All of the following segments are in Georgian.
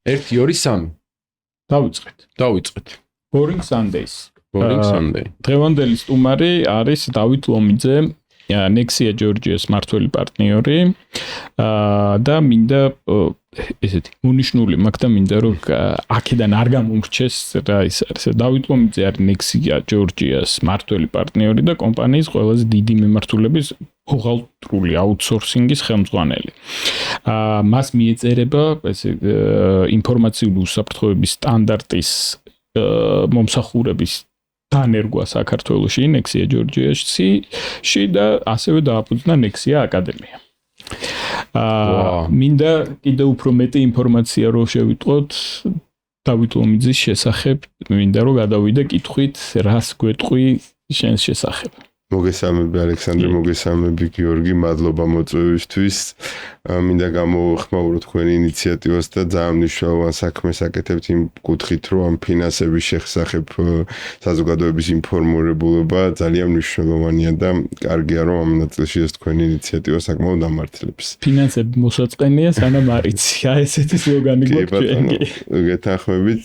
1 2 3 დავიწყეთ Boring Sundays Boring Sunday დღევანდელი სტუმარი არის დავით ლომიძე Nexia Georgia's მართველი პარტნიორი და მინდა ესეთი უნიშნული მაგ და მინდა რომ აქედან არ გამომრჩეს რა ის არის დავით ლომიძე არის Nexia Georgia's მართველი პარტნიორი და კომპანიის ყველაზე დიდი მიმართულების ბუღალტრული აუთსორსინგის ხელმძღვანელი. მას მიეწერება ესე ინფორმაციული უსაფრთხოების სტანდარტის მომსახურების დანერგვა საქართველოში Nexia Georgia-ში და ასევე დააფუძნა Nexia აკადემია. მინდა კიდევ უფრო მეტი ინფორმაცია რო შევიტყოთ დავით ლომიძის შესახებ, მინდა რომ გადავიდე კითხვით, რას გვეტყვი შენს შესახებ. მოგესალმები ალექსანდრე, მოგესალმები გიორგი, მადლობა მოწვევისთვის. მინდა გამოვხმაურო თქვენი ინიციატივას და ძალიან მნიშვნელოვან საქმეს აკეთებთ იმ კუთხით, რომ ამ ფინანსების შესახებ საზოგადოების ინფორმირებულობა ძალიან მნიშვნელოვანია და კარგია, რომ ამ ნაწილში ეს თქვენი ინიციატივა საკმაოდ ამართლებს. ფინანსები მოსაწყენია, სანამ არიცი. ესეთი სლოგანი გვაქვს. გეთანხმებით,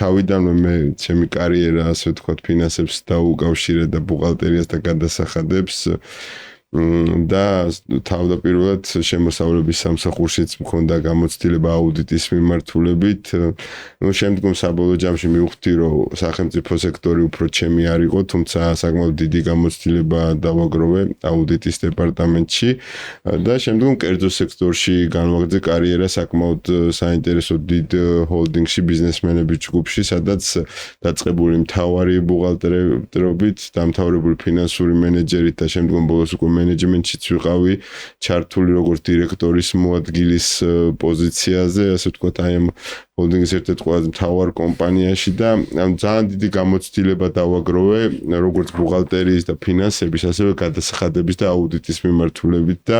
თავიდანვე მე ჩემი კარიერა, ასე ვთქვათ, ფინანსებს დაუკავშირე და ბუღალტერიას და გადასახადებს და თავდაპირველად შემოსავლების სამსახურშიც მქონდა გამოცდილება აუდიტის მიმართულებით. შემდგომ საბოლოო ჯამში მივხვდი, რომ სახელმწიფო სექტორი უფრო ჩემი არ იყო, თუმცა საკმაოდ დიდი გამოცდილება დავაგროვე აუდიტის დეპარტამენტში და შემდგომ კერძო სექტორში განვაგრძე კარიერა საკმაოდ საინტერესო დიდ ჰოლდინგში ბიზნესმენების ჯგუფში, სადაც დაწყებული მთავარი ბუღალტერობით, დამთავრებული ფინანსური მენეჯერით და შემდგომ ბოლოს უკვე მენეჯმენტშიც ვიყავი ჩართული როგორც დირექტორის მოადგილის პოზიციაზე, ასე ვთქვათ, აი ამ ჰოლდინგის ერთ-ერთ ყველაზე მთავარ კომპანიაში და ძალიან დიდი გამოცდილება დავაგროვე როგორც ბუღალტერიის და ფინანსების, ასევე გადასახადების და აუდიტის მიმართულებით და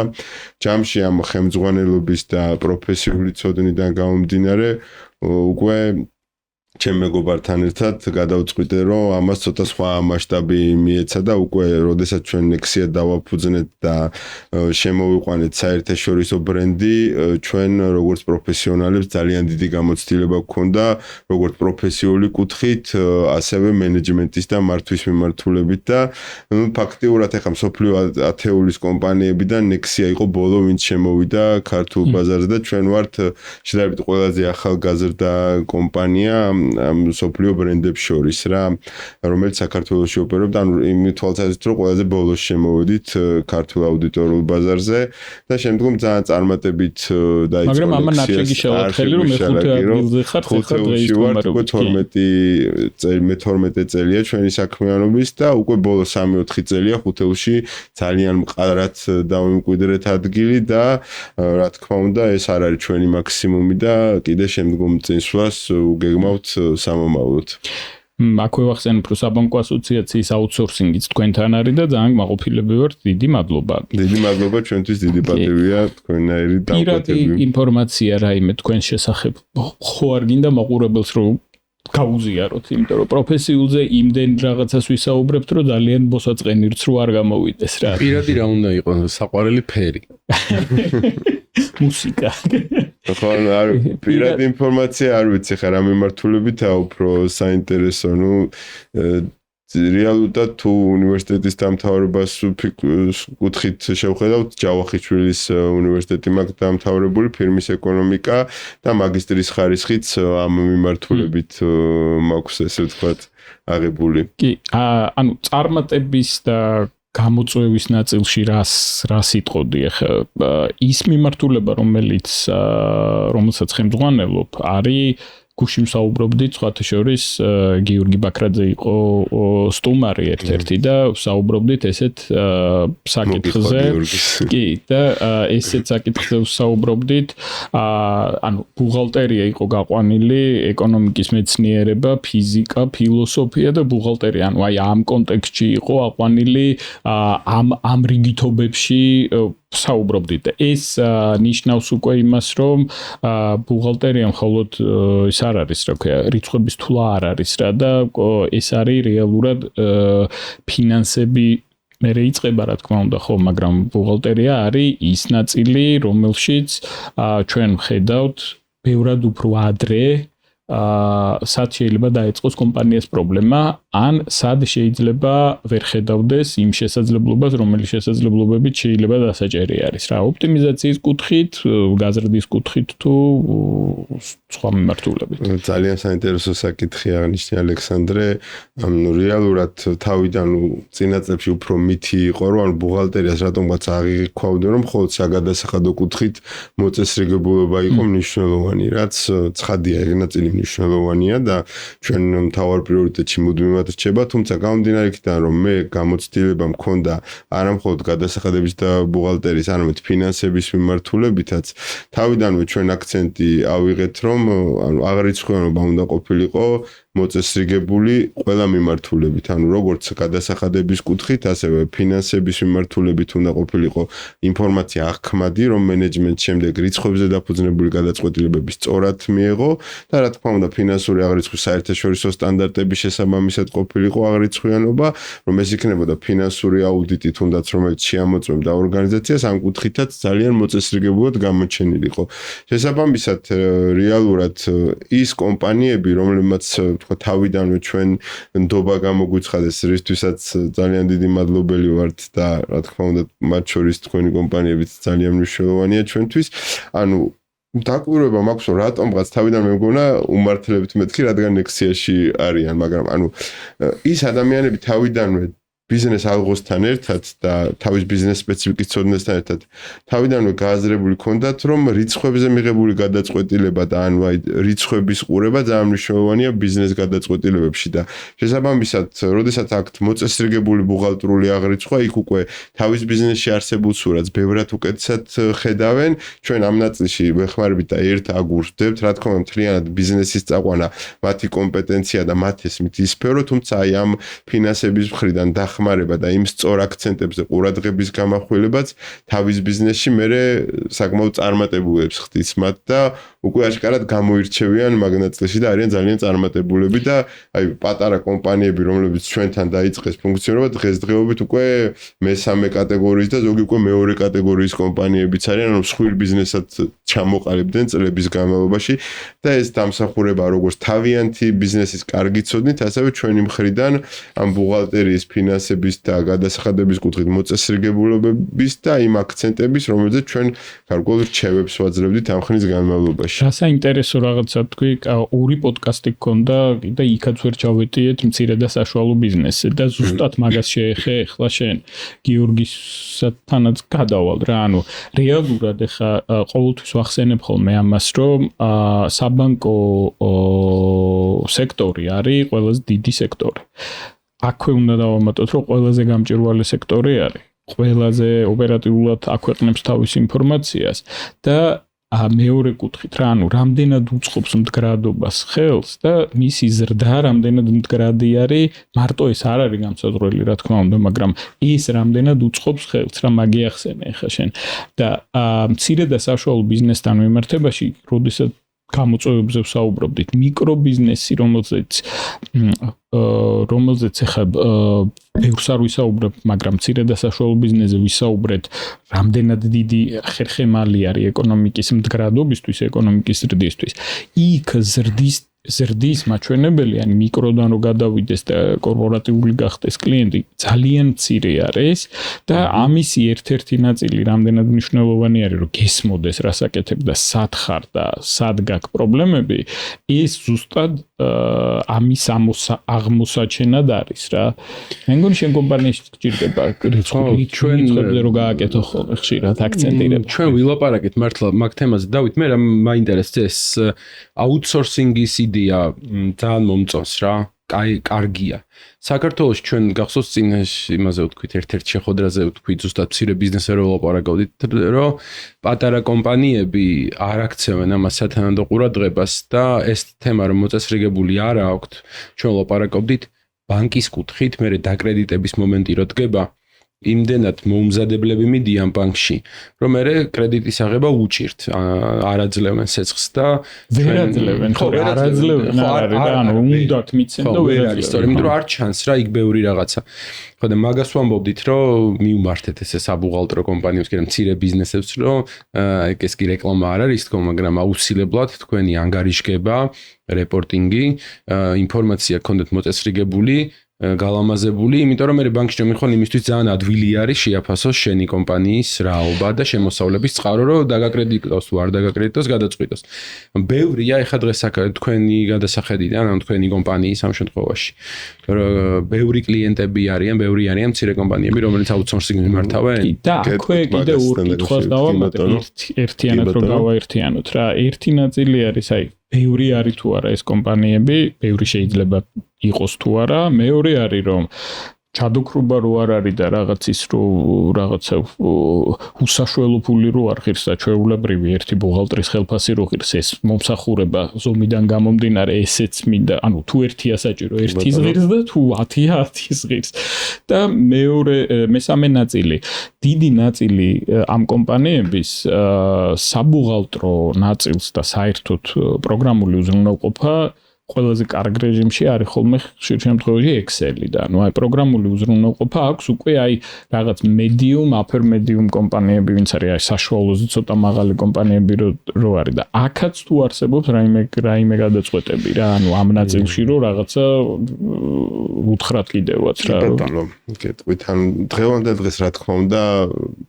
ჯამში ამ ხელმძღვანელობის და პროფესიული ცოდნიდან გამომდინარე უკვე ჩემ მეგობართან ერთად გადავწყვიტე, რომ ამას ცოტა სხვა მასშტაბი მიეცა და უკვე როდესაც ჩვენ Nexia დავაფუძნეთ და შემოვიყვანეთ საერთაშორისო ბრენდი, ჩვენ როგორც პროფესიონალებს ძალიან დიდი გამოცდილება გქონდა, როგორც პროფესიული კუთხით, ასევე მენეჯმენტის და მართვის მიმართულებით და ფაქტიურად ახლა მსოფლიო ათეულის კომპანიებიდან Nexia იყო ბოლო, ვინც შემოვიდა ქართულ ბაზარზე და ჩვენ ვართ შედარებით ყველაზე ახალგაზრდა კომპანია ამ სოფლიო ბრენდებს შორის რა, რომელიც საქართველოში ოპერებდა, ანუ იმ თვალსაზრისით, რომ ყველაზე ბოლოს შემოვედით ქართულ აუდიტორულ ბაზარზე და შემდგომ ძალიან წარმატებით დაიწყო. მაგრამ ამან ნაჭიგი შევათხელი, რომ მე 5 ადგილზე ხარ, ხა დღეის 12 წელია ჩვენი საქმიანობის და უკვე ბოლო 3-4 წელია ხუთეულში ძალიან მყარად დავიმკვიდრეთ ადგილი და რა თქმა უნდა, ეს არ არის ჩვენი მაქსიმუმი და კიდე შემდგომ წინსვლას გეგმავთ სამომავლოდ. აქვე ვახსენებ, რომ საბანკო ასოციაციის აუთსორსინგიც თქვენთან არის და ძალიან მაყოფილები ვართ. დიდი მადლობა. დიდი მადლობა, ჩვენთვის დიდი პატივია თქვენაირი დაუკეთები. პირადი ინფორმაცია რაიმე თქვენ შესახებ ხო არ გინდა მაყურებელს რომ გაუზიაროთ, იმიტომ რომ პროფესიულზე იმდენ რაღაცას ვისაუბრებთ, რომ ძალიან მოსაწყენირც რო არ გამოვიდეს რა. პირადი რა უნდა იყოს, საყვარელი ფერი. მუსიკა. ხო, არ პირადი ინფორმაცია არ ვიცი ხა რა მიმართულებითაა უფრო საინტერესო, ნუ რეალურად თუ უნივერსიტეტის დამთავრებას კუთხით შევხედავთ, ჯავახიშვილის უნივერსიტეტი მაქვს დამთავრებული ფირმის ეკონომიკა და მაგისტრის ხარისხიც ამ მიმართულებით მაქვს, ესე ვთქვათ, აღებული. კი, ანუ წარმატების და გამოწვევის ნაწილში რას იტყოდი ახლა ის მიმართულება რომელსაც ხელმძღვანელობ არის გუშინ საუბრობდით სხვათა შორის გიორგი ბაქრაძე იყო სტუმარი ერთ-ერთი და საუბრობდით ესეთ საკითხზე კი და ესეთ საკითხზე საუბრობდით ანუ ბუღალტერია იყო გაყვანილი ეკონომიკის მეცნიერება ფიზიკა ფილოსოფია და ბუღალტერია ანუ აი ამ კონტექსტში იყო აყვანილი ამ რიგითობებში საუბრობდით და ეს ნიშნავს უკვე იმას რომ ბუღალტერია მხოლოდ ის არ არის რა ქვია რიცხვების თვლა არ არის რა და ეს არის რეალურად ფინანსები მე რეიწყება რა თქმა უნდა ხო მაგრამ ბუღალტერია არის ის ნაწილი რომელშიც ჩვენ ხედავთ ბევრად უფრო ადრე სად შეიძლება დაეწყოს კომპანიას პრობლემა, ან სად შეიძლება ვერ ხედავდეს იმ შესაძლებლობას, რომელიც შესაძლებლობებით შეიძლება დასაჭერი არის რა, ოპტიმიზაციის კუთხით, გაზრდის კუთხით თუ სხვა მიმართულებით. ძალიან საინტერესო საკითხი აღნიშნე ალექსანდრე. რეალურად თავიდან წინა წლებში უფრო მითი იყო, რომ ბუღალტერიას რატომღაც აღიქვავდნენ, რომ მხოლოდ საგადასახადო კუთხით მოწესრიგებულობა იყო მნიშვნელოვანი, რაც ცხადია, ეგ ნაწილი მნიშვნელოვანია და ჩვენ მთავარ პრიორიტეტში მუდმივად რჩება, თუმცა გამომდინარე იქიდან, რომ მე გამოცდილება მქონდა არა მხოლოდ გადასახადების და ბუღალტერიის, არამედ ფინანსების მიმართულებითაც, თავიდანვე ჩვენ აქცენტი ავიღეთ, რომ აღრიცხვიანობა უნდა ყოფილიყო მოწესრიგებული ყველა მიმართულებით, ანუ როგორც გადასახადების კუთხით, ასევე ფინანსების მიმართულებით უნდა ყოფილიყო ინფორმაცია აღქმადი, რომ მენეჯმენტ შემდეგ რიცხვებზე დაფუძნებული გადაწყვეტილებები სწორად მიეღო და რა თქმა უნდა ფინანსური აღრიცხვის საერთაშორისო სტანდარტების შესაბამისად ყოფილიყო აღრიცხვიანობა, რომ ეს იქნებოდა ფინანსური აუდიტი თუნდაც რომელიც შეამოწმებდა ორგანიზაციას, ამ კუთხითაც ძალიან მოწესრიგებულად გამოჩენილიყო. შესაბამისად რეალურად ის კომპანიები, რომლებმაც თქვა თავიდანვე ჩვენ ნდობა გამოგვიცხადეს, რისთვისაც ძალიან დიდი მადლობელი ვართ და რა თქმა უნდა მათ შორის თქვენი კომპანიებიც ძალიან მნიშვნელოვანია ჩვენთვის. ანუ დაკვირვება მაქვს, რომ რატომღაც თავიდანვე მგონა უმართლებით მეთქი, რადგან ლექსიაში არიან, მაგრამ ანუ ის ადამიანები თავიდანვე ბიზნეს ალღოსთან ერთად და თავის ბიზნეს სპეციფიკის ცოდნასთან ერთად თავიდანვე გააზრებული ქონდათ, რომ რიცხვებზე მიღებული გადაწყვეტილება და ანუ აი რიცხვების ყურება ძალიან მნიშვნელოვანია ბიზნეს გადაწყვეტილებებში და შესაბამისად, როდესაც აქვთ მოწესრიგებული ბუღალტრული აღრიცხვა, იქ უკვე თავის ბიზნესში არსებულ სურათს ბევრად უკეთესად ხედავენ. ჩვენ ამ ნაწილში ვეხმარებით და ერთ აგურს ვდებთ, რა თქმა უნდა, მთლიანად ბიზნესის წაყვანა მათი კომპეტენცია და მათი მითი სფერო, თუმცა აი ამ ფინანსების მხრიდან ხმარება და იმ სწორ აქცენტებზე ყურადღების გამახვილებაც თავის ბიზნესში მერე საკმაოდ წარმატებულებს ხდის მათ და უკვე აშკარად გამოირჩევიან მაგნატწლში და არიან ძალიან წარმატებულები და აი პატარა კომპანიები, რომლებიც ჩვენთან დაიწყეს ფუნქციონირება, დღესდღეობით უკვე მესამე კატეგორიის და ზოგი უკვე მეორე კატეგორიის კომპანიებიც არიან, რომ სხვილ ბიზნესად ჩამოყალიბდნენ წლების განმავლობაში და ეს დამსახურება როგორც თავიანთი ბიზნესის კარგი ცოდნით, ასევე ჩვენი მხრიდან ამ ბუღალტერიის ფინანსების და გადასახადების კუთხით მოწესრიგებულობების და იმ აქცენტების, რომელზეც ჩვენ გარკვეულ რჩევებს ვაძლევდით ამ ხნის განმავლობაში. რა საინტერესო რაღაცა თქვი, ორი პოდკასტი გქონდა და იქაც ვერ ჩავეტიეთ მცირე და საშუალო ბიზნესზე და ზუსტად მაგას შეეხე ახლა შენ გიორგისთანაც გადავალ რა, ანუ რეალურად ახლა ყოველთვის ვახსენებ ხოლმე ამას, რომ საბანკო სექტორი არის ყველაზე დიდი სექტორი. აქვე უნდა დავამატოთ, რომ ყველაზე გამჭვირვალე სექტორი არის. ყველაზე ოპერატიულად აქვეყნებს თავის ინფორმაციას და მეორე კუთხით რა, ანუ რამდენად უწყობს მდგრადობას ხელს და მისი ზრდა რამდენად მდგრადი არის, მარტო ეს არ არის განსაზღვრელი, რა თქმა უნდა, მაგრამ ის რამდენად უწყობს ხელს, რა მაგიახსენე ხა შენ. და მცირე და საშუალო ბიზნესთან მიმართებაში, როდესაც გამოწვევებზე ვსაუბრობდით, მიკრობიზნესი, რომელზეც ახლა ბევრს არ ვისაუბრებ, მაგრამ მცირე და საშუალო ბიზნესზე ვისაუბრეთ, რამდენად დიდი ხერხემალი არის ეკონომიკის მდგრადობისთვის, ეკონომიკის ზრდისთვის. იქ ზრდის მაჩვენებელი, ან მიკროდან რო გადავიდეს და კორპორატიული გახდეს კლიენტი, ძალიან მცირე არის და ამისი ერთ-ერთი ნაწილი რამდენად მნიშვნელოვანი არის, რომ გესმოდეს რასაკეთებ და სად ხარ და სად გაქვს პრობლემები, ის ზუსტად ამის აღმოსაჩენად არის რა. მე მგონი შენ კომპანიაში გჭირდება რიცხვებზე რო გააკეთო ხოლმე ხშირად აქცენტირებ. ჩვენ ვილაპარაკეთ მართლა მაგ თემაზე, დავით, მე რა მაინტერესებს ეს აუთსორსინგის იდეა ძალიან მომწონს რა. კარგია. საქართველოს ჩვენ გახსოვს წინ იმაზე ვთქვით, ერთ-ერთ შეხვედრაზე ვთქვით, ზუსტად მცირე ბიზნესზე რო ვლაპარაკობდით, რომ პატარა კომპანიები არ აქცევენ ამას სათანადო ყურადღებას და ეს თემა რომ მოწესრიგებული არ აქვთ, ჩვენ ვლაპარაკობდით ბანკის კუთხით, მერე დაკრედიტების მომენტი რო დგება, იმდენად მოუმზადებლები მიდიან ბანკში, რომ მე კრედიტის აღება უჭირთ, არაძლევენ სეცხს და ვერ აძლევენ, არაძლევენ, ანუ უნდათ მიცენ და ვერ აძლევენ. იმიტომ რომ არ ჩანს რა იქ ბევრი რაღაცა. ხო და მაგას ვამბობდით, რომ მიუმართეთ ესე საბუღალტრო კომპანიებს, კიდე მცირე ბიზნესებს, რომ ეს კი რეკლამა არ არის თქო, მაგრამ აუცილებლად თქვენი ანგარიშგება, რეპორტინგი, ინფორმაცია გქონდეთ მოწესრიგებული, გალამაზებული, იმიტომ რომ მე ბანკში რომ მიხვალ იმისთვის ძალიან ადვილი არის შეაფასოს შენი კომპანიის რაობა და შემოსავლების წყარო, რომ დაგაკრედიტოს თუ არ დაგაკრედიტოს, გადაწყვიტოს. ბევრია ეხა დღეს თქვენი გადასახედიდან, ანუ თქვენი კომპანიის ამ შემთხვევაში. ბევრი კლიენტები არიან, ბევრი არიან მცირე კომპანიები, რომელიც აუთსორსინგ მიმართავენ. და აქვე კიდე ორ კითხვას დავამატებ, ერთიანად რომ გავაერთიანოთ რა. ერთი ნაწილი არის, აი, ბევრი არის თუ არა ეს კომპანიები, ბევრი შეიძლება იყოს თუ არა, მეორე არის რომ ჩადოქრობა რო არ არის და რაღაც ის რო რაღაცა უსაშველო ფული რო არ ღირს და ჩვეულებრივი ერთი ბუღალტრის ხელფასი რო ღირს ეს მომსახურება ზომიდან გამომდინარე ესეც მინდა ანუ თუ ერთია საჭირო ერთის ღირს და თუ 10-ია 10-ის ღირს და მესამე ნაწილი დიდი ნაწილი ამ კომპანიების საბუღალტრო ნაწილს და საერთოდ პროგრამული უზრუნველყოფა ყველაზე კარგ რეჟიმში არის ხოლმე ხშირ შემთხვევაში Excel-ი და ანუ აი პროგრამული უზრუნველყოფა აქვს უკვე აი რაღაც medium, upper medium კომპანიები, ვინც არის აი საშუალოზე ცოტა მაღალი კომპანიები რო არის და აქაც თუ არსებობს რაიმე გადაწყვეტები რა, ანუ ამ ნაწილში რო რაღაცა უთხრათ კიდევაც რა. ბატონო, გეტყვით, ან დღევანდელ დღეს რა თქმა უნდა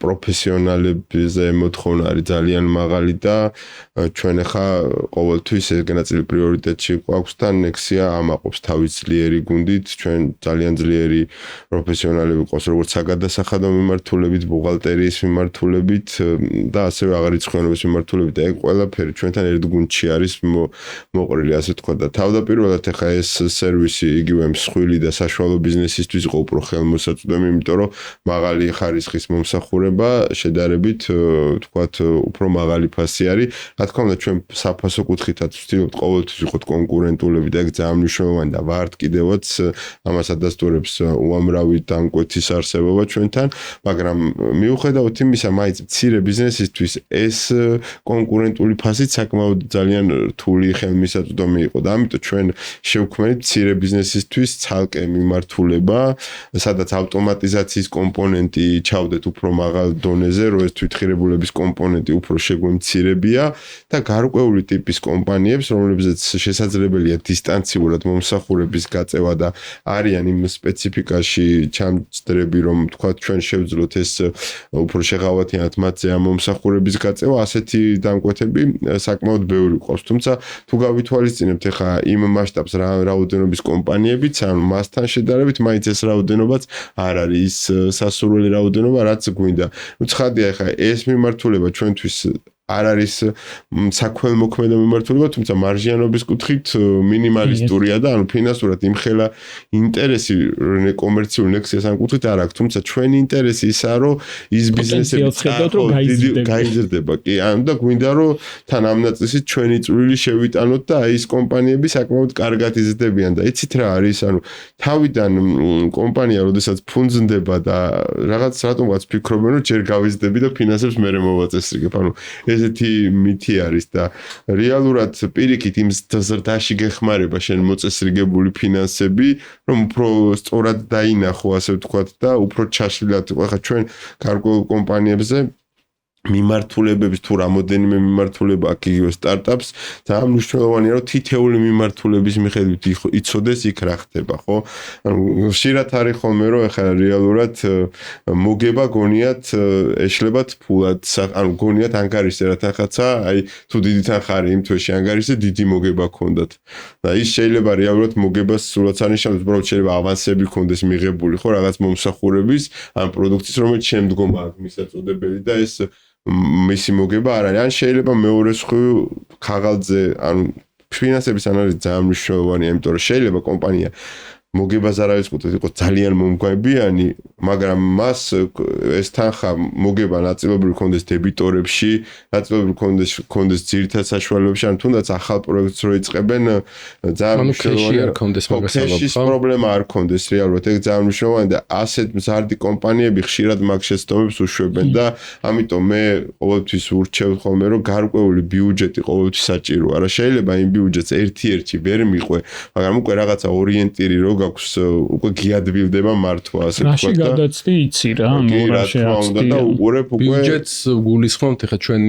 პროფესიონალებზე მოთხოვნა არის ძალიან მაღალი და ჩვენ ახლა ყოველთვის ეს განაწილი პრიორიტეტში გვაქვს და Nexia ამაყობს თავის ძლიერი გუნდით, ჩვენ ძალიან ძლიერი პროფესიონალები ყავს, როგორც საგადასახადო მიმართულებით, ბუღალტერიის მიმართულებით და ასევე აღარიცხიანობის მიმართულებით. ეგ ყველაფერი ჩვენთან ერთ გუნდში არის მოყრილი, ასე თქვა და თავდაპირველად ახლა ეს სერვისი იგივე მსხვილი და საშუალო ბიზნესისთვის იყო უფრო ხელმოსაწვდომი, იმიტომ რომ მაღალი ხარისხის მომსახურება შედარებით თქვათ უფრო მაღალი ფასი არის. რა თქმა უნდა ჩვენ საფასო კუთხითაც ვცდილობთ ყოველთვის ვიყოთ კონკურენტულები და ეგ ძალიან მნიშვნელოვანი და ვართ კიდევაც ამას ადასტურებს უამრავი დამკვეთის არსებობა ჩვენთან, მაგრამ მიუხედავად იმისა, მაინც მცირე ბიზნესისთვის ეს კონკურენტული ფასით საკმაოდ ძალიან რთული ხელმისაწვდომი იყო და ამიტომ ჩვენ შევქმნით მცირე ბიზნესისთვის ცალკე მიმართულება, სადაც ავტომატიზაციის კომპონენტი ჩავდეთ უფრო მაღალ დონეზე, რომ ეს თვითღირებულების კომპონენტი უფრო შეგვემცირებია და გარკვეული ტიპის კომპანიებს, რომლებზეც შესაძლებელია დისტანციურად მომსახურების გაწევა და არიან იმ სპეციფიკაში ჩამწდრები, რომ თქვა ჩვენ შევძლოთ ეს უფრო შეღავათიანად მათზე ამ მომსახურების გაწევა, ასეთი დამკვეთები საკმაოდ ბევრი ყავს. თუმცა თუ გავითვალისწინებთ ახლა იმ მასშტაბს რაოდენობის კომპანიებიც, ანუ მასთან შედარებით, მაინც ეს რაოდენობაც არ არის ის სასურველი რაოდენობა, რაც გვინდა. ნუ ცხადია ახლა ეს მიმართულება ჩვენთვის არ არის საქველმოქმედო მიმართულება, თუმცა მარჟიანობის კუთხით მინიმალისტურია და ანუ ფინანსურად იმხელა ინტერესი კომერციული Nexia-ს ამ კუთხით არ აქვს, თუმცა ჩვენი ინტერესი ისაა, რომ ის ბიზნესები გაიზრდება. კი, ანუ და გვინდა რომ თან ამ ნაწილში ჩვენი წვლილი შევიტანოთ და აი ეს კომპანიები საკმაოდ კარგად იზრდებიან და იცით რა არის, ანუ თავიდან კომპანია როდესაც ფუნძნდება და რაღაც რატომღაც ფიქრობენ, რომ ჯერ გავიზრდები და ფინანსებს მერე მოვაწესრიგებ. ანუ ესეთი მითი არის და რეალურად პირიქით იმ ზრდაში გეხმარება შენ მოწესრიგებული ფინანსები, რომ უფრო სწორად დაინახო, ასე ვთქვათ და უფრო ჩაშლილად. ახლა ჩვენ გარკვეულ კომპანიებზე მიმართულებების თუ რამოდენიმე მიმართულება აქ იგივე სტარტაპს ძალიან მნიშვნელოვანია რომ თითეული მიმართულების მიხედვით იცოდეს იქ რა ხდება, ხო? ანუ ხშირად არის ხოლმე რომ ახლა რეალურად მოგება გონიათ ეშლებათ ფულად, ანუ გონიათ ანგარიშზე რაღაცა, აი თუ დიდი თანხარი იმ თვეში ანგარიშზე დიდი მოგება ქონდათ. და ის შეიძლება რეალურად მოგებას სულაც ანიშნავს, უბრალოდ შეიძლება ავანსები ქონდეს მიღებული, ხო, რაღაც მომსახურების ან პროდუქტის, რომელიც შემდგომ აქვს მისაწოდებელი და ეს მისი მოგება არ არის. ან შეიძლება მეორე სხვი ხაღალზე, ანუ ფინანსების ანალიზი ძალიან მნიშვნელოვანია, იმიტომ რომ შეიძლება კომპანია მოგებას არ არის ყუთეთ, იყოს ძალიან მომგებიანი, მაგრამ მას ეს თანხა მოგება ნაწილობრივ კონდეს დებიტორებში, ნაწილობრივ კონდეს ძირითად საშუალებებში, ან თუნდაც ახალ პროექტს რო იწყებენ, ძალიან მნიშვნელოვანია არ კონდეს მაგას პრობლემა არ კონდეს რეალურად, ეგ ძალიან მნიშვნელოვანია და ასეთ მზარდი კომპანიები ხშირად მაგ შეცდომებს უშვებენ და ამიტომ მე ყოველთვის ურჩევ ხოლმე რომ გარკვეული ბიუჯეტი ყოველთვის საჭიროა. არა შეიძლება იმ ბიუჯეტს ერთ-ერთი ვერ მიყვე, მაგრამ უკვე რაღაცა ორიენტირი რო გაქვს, უკვე გიადვილდება მართვა, ასე ვთქვათ და გადაცდი იცი რა, რა შეაძლო და უყურებ უკვე ბიუჯეტს გულისხმობთ, ხა ჩვენ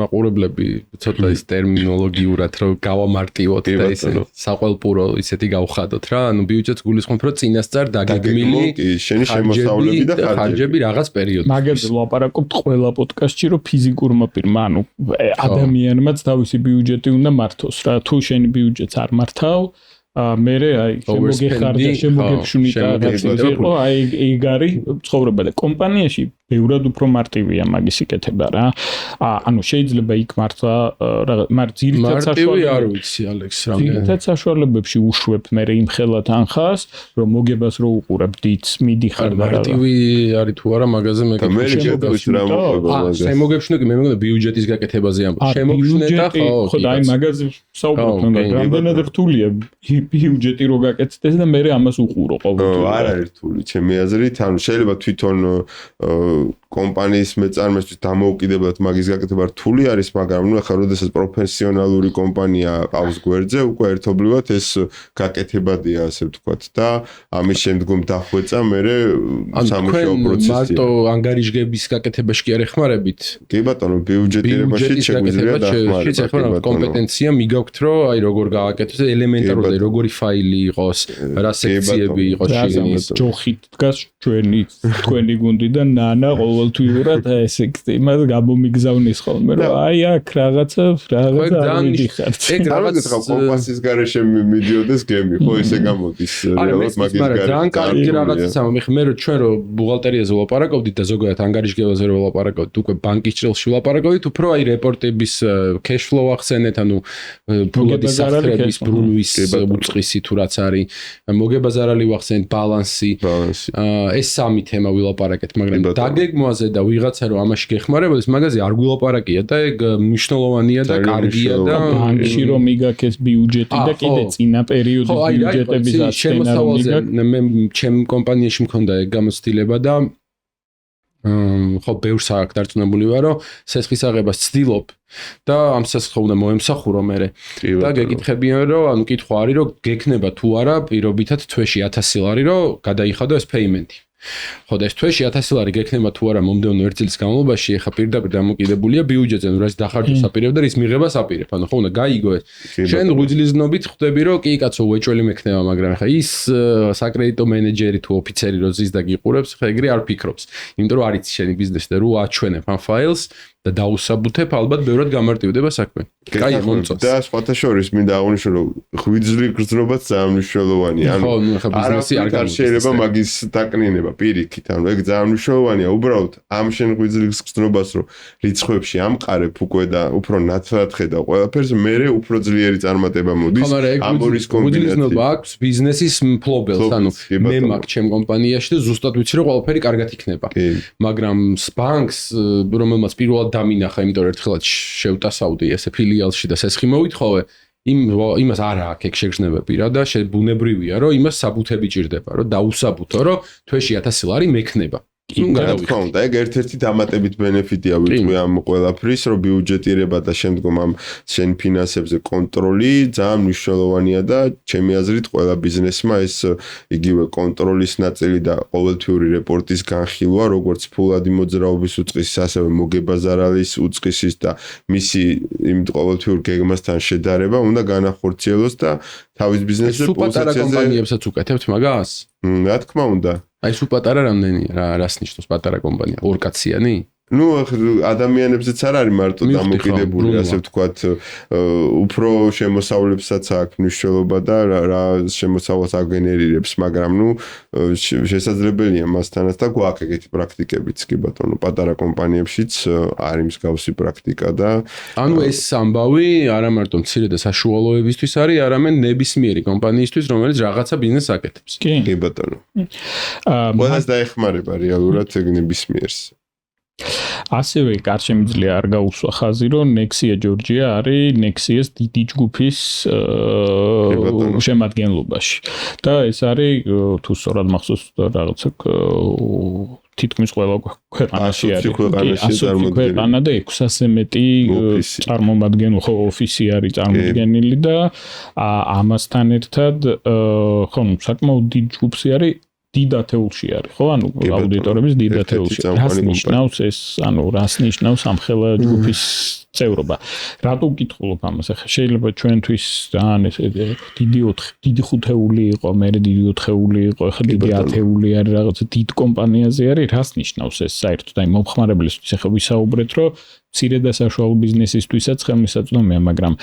მაყურებლები ცოტა ის ტერმინოლოგიურად რომ გავამარტივოთ და ისე საყვალპურო ისეთი გავხადოთ რა, ანუ ბიუჯეტს გულისხმობთ რომ წინასწარ დაგეგმილი შენი შემოსავლები და ხარჯები რაღაც პერიოდში. მაგაზე ვლაპარაკობთ ყველა პოდკასტში რომ ფიზიკურმა პირმა, ანუ ადამიანმაც თავისი ბიუჯეტი უნდა მართოს რა, თუ შენი ბიუჯეტს არ მართავ მერე აი შემოგეხარჯა შემოგეფშვნი და იყო აი ეგ არის ცხოვრება და კომპანიაში ბევრად უფრო მარტივია მაგის იკეთება რა. ანუ შეიძლება იქ მართლა მაგრამ ძირითად საშუალებები არ ვიცი ალექს რა. ძირითად საშუალებებში უშვებ მერე იმ ხელა თანხას რომ მოგებას რო უყურებ დიც მიდიხარ და მარტივი არის თუ არა მაგაზე მე შემოგეფშვნე კი მე მეგონა ბიუჯეტის გაკეთებაზე ამბობ. შემოგეფშვნე და ხო და აი მაგაზე საუბრობთ უნდა რამდენად რთულია ბიუჯეტი რო გაკეთდეს და მე ამას უყურო ყოველთვის. არ არის რთული ჩემი აზრით, ანუ შეიძლება თვითონ კომპანიის მეწარმეთვის დამოუკიდებლად მაგის გაკეთება რთული არის, მაგრამ ნუ ახლა როდესაც პროფესიონალური კომპანია ყავს გვერდზე, უკვე ერთობლივად ეს გაკეთებადია, ასე ვთქვათ და ამის შემდგომ დახვეწა მერე სამუშაო პროცესი. მარტო ანგარიშგების გაკეთებაში კი არ ეხმარებით. კი ბატონო, ბიუჯეტირებაში შეგვიძლია დახმარება. შეგიძლიათ კომპეტენცია მიგაქვთ, რომ აი როგორ გააკეთოს ელემენტარულად როგორი ფაილი იყოს, რა სექციები იყოს შიგნით. ჯოხით დგას თქვენი გუნდი და ნანა ყოველთვიურად ესე იმას გამომიგზავნის ხოლმე რომ აი აქ რაღაცა მიდიხართ. ეგ რაღაცა კომპასის გარეშე მიდიოდეს გემი, ხო ესე გამოდის რეალურად მაგის გარეშე. ძალიან კარგი რაღაცაა, მე რო ჩვენ რო ბუღალტერიაზე ვლაპარაკობდით და ზოგადად ანგარიშგებაზე რო ვლაპარაკობდით, უკვე ბანკის ჭრილში ვლაპარაკობდით, უფრო აი რეპორტების cash flow ახსენეთ, ანუ ფულადის საფრების ბრუნვის უწყისი თუ რაც არის, მოგებაზარალი ვახსენეთ, ბალანსი. ეს სამი თემა ვილაპარაკეთ, მაგრამ დაგეგმვაზე და ვიღაცა რომ ამაში გეხმარებოდეს, მაგაზე არ გვილაპარაკია და ეგ მნიშვნელოვანია და კარგია და ბანკში რომ მიგაქეს ბიუჯეტი და კიდე წინა პერიოდის ბიუჯეტების აშენა რომ მიგაქ მე ჩემ კომპანიაში მქონდა ეგ გამოცდილება და ხო ბევრს აქ დარწმუნებული ვარ რომ სესხის აღებას ცდილობ და ამ სესხს უნდა მოემსახურო მე და გეკითხებიან რომ ანუ კითხვა არის რომ გექნება თუ არა პირობითად თვეში 1000 ლარი რომ გადაიხადო ეს პეიმენტი. ხო და ეს თვეში 1000 ლარი გექნება თუ არა მომდევნო 1 წლის განმავლობაში, ეხა პირდაპირ დამოკიდებულია ბიუჯეტზე, ნუ რაც დახარჯოს აპირებ და რის მიღებას აპირებ. ანუ ხო უნდა გაიგო ეს. შენ ღვიძლიზნობით ხვდები რომ კი კაცო უეჭველი მექნება, მაგრამ ეხა ის საკრედიტო მენეჯერი თუ ოფიცერი რო ზის და გიყურებს, ხა ეგრე არ ფიქრობს. იმიტომ რომ არ იცი შენი ბიზნესი და რო აჩვენებ ამ ფაილს და დაუსაბუთებ, ალბათ ბევრად გამარტივდება საქმე. კაი მომწონს. და სხვათა შორის მინდა აღვნიშნო რომ ღვიძლი გრძნობაც ძალიან მნიშვნელოვანია. ანუ ხა ბიზნესი არ შეიძლება მაგის დაკნინება პირიქით, ანუ ეგ ძალიან მნიშვნელოვანია. უბრალოდ ამ შენ ღვიძლის გრძნობას რო რიცხვებში ამყარებ უკვე და უფრო ნათლად ხედავ ყველაფერს, მერე უფრო ძლიერი წარმატება მოდის. ამ ორის კომბინაცია. ღვიძლიზნობა აქვს ბიზნესის მფლობელს, ანუ მე მაგ ჩემ კომპანიაში და ზუსტად ვიცი რომ ყველაფერი კარგად იქნება. მაგრამ ბანკს რომელმაც პირველად დამინახა, იმიტომ რომ ერთხელაც შევტასავდი ესე ფილიალში და სესხი მოვითხოვე, იმას არა აქ ეგ შეგრძნებები რა და ბუნებრივია რომ იმას საბუთები ჭირდება, რომ დაუსაბუთო, რომ თვეში 1000 ლარი მექნება. და ეგ ერთ-ერთი დამატებით ბენეფიტია ვიტყვი ამ ყველაფრის, რომ ბიუჯეტირება და შემდგომ ამ შენ ფინანსებზე კონტროლი ძალიან მნიშვნელოვანია და ჩემი აზრით ყველა ბიზნესმა ეს იგივე კონტროლის ნაწილი და ყოველთვიური რეპორტის განხილვა, როგორც ფულადი მოძრაობის უწყისის, ასევე მოგებაზარალის უწყისის და მისი იმ ყოველთვიურ გეგმასთან შედარება უნდა განახორციელოს და თავის ბიზნესზე პოზიციაზე კომპანიებსაც უკეთებთ მაგას? რა თქმა უნდა. აი სულ პატარა რამდენია რა რას ნიშნავს პატარა კომპანია? ორკაციანი? ნუ ადამიანებზეც არ არის მარტო დამოკიდებული, ასე ვთქვათ, უფრო შემოსავლებსაც აქვს მნიშვნელობა და რა შემოსავალს აგენერირებს, მაგრამ ნუ შესაძლებელია მასთანაც და გვაქვს ეგეთი პრაქტიკებიც კი ბატონო, პატარა კომპანიებშიც არის მსგავსი პრაქტიკა და ანუ ეს ამბავი არა მარტო მცირე და საშუალოებისთვის არის, არამედ ნებისმიერი კომპანიისთვის, რომელიც რაღაცა ბიზნესს აკეთებს. კი ბატონო. ყველას დაეხმარება რეალურად ეგ ნებისმიერს. ასევე კარ შემიძლია არ გაუსვა ხაზი, რომ Nexia Georgia არის Nexia's დიდი ჯგუფის შემადგენლობაში. და ეს არის თუ სწორად მახსოვს რაღაცა თითქმის ყველა ქვეყანაში არის. ქვეყანა და 600-ზე მეტი წარმომადგენელი ხო ოფისი არის წარმოდგენილი და ამასთან ერთად ხო საკმაოდ დიდი ჯგუფი არის. დიდ ათეულში არის, ხო? ანუ აუდიტორების დიდ ათეულში. რას ნიშნავს ეს, ანუ რას ნიშნავს ამხელა ჯგუფის წევრობა? რატო ვკითხულობ ამას? ახლა შეიძლება ჩვენთვის ძალიან ეს დიდი ხუთეული იყო, მერე დიდი ოთხეული იყო, ახლა დიდი ათეული არის, რაღაცა დიდ კომპანიაზე არის, რას ნიშნავს ეს საერთოდ? აი მომხმარებლისთვის ახლა ვისაუბრეთ, რომ მცირე და საშუალო ბიზნესისთვისაც ხელმისაწვდომია, მაგრამ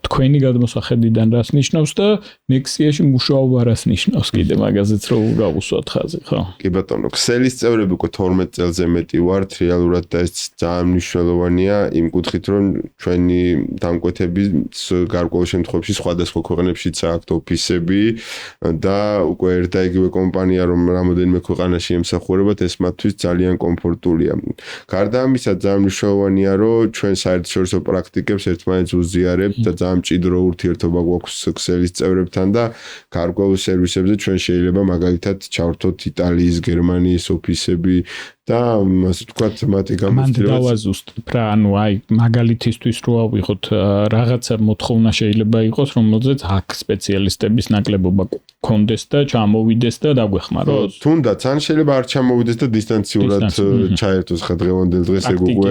თქვენი გადმოსახედიდან რას ნიშნავს და Nexia-ში მუშაობა რას ნიშნავს კიდე მაგაზეც რომ გავუსვათ ხაზი, ხო? კი ბატონო, Excel-ის წევრები უკვე 12 წელზე მეტი ვართ, რეალურად და ეს ძალიან მნიშვნელოვანია იმ კუთხით, რომ ჩვენი დამკვეთების გარკვეულ შემთხვევაში სხვადასხვა ქვეყნებშიც აქვთ ოფისები და უკვე ერთ და იგივე კომპანია რომ რამოდენიმე ქვეყანაში ემსახურებათ, ეს მათთვის ძალიან კომფორტულია. გარდა ამისა, ძალიან მნიშვნელოვანია, რომ ჩვენ საერთაშორისო პრაქტიკებს ერთმანეთს უზიარებთ და ძალიან მჭიდრო ურთიერთობა გვაქვს Excel-ის წევრებთან და გარკვეულ სერვისებზე ჩვენ შეიძლება მაგალითად ჩავრთოთ იტალიის, გერმანიის ოფისები და ასე ვთქვათ, მათი გამოცდილება. მან დავაზუსტებ რა, ანუ აი მაგალითისთვის რო ავიღოთ რაღაცა მოთხოვნა შეიძლება იყოს, რომელზეც აქ სპეციალისტების ნაკლებობა კონდეს და ჩამოვიდეს და დაგვეხმაროს. თუნდაც ან შეიძლება არ ჩამოვიდეს და დისტანციურად ჩაერთოს ხა დღევანდელ დღეს ეგ უკვე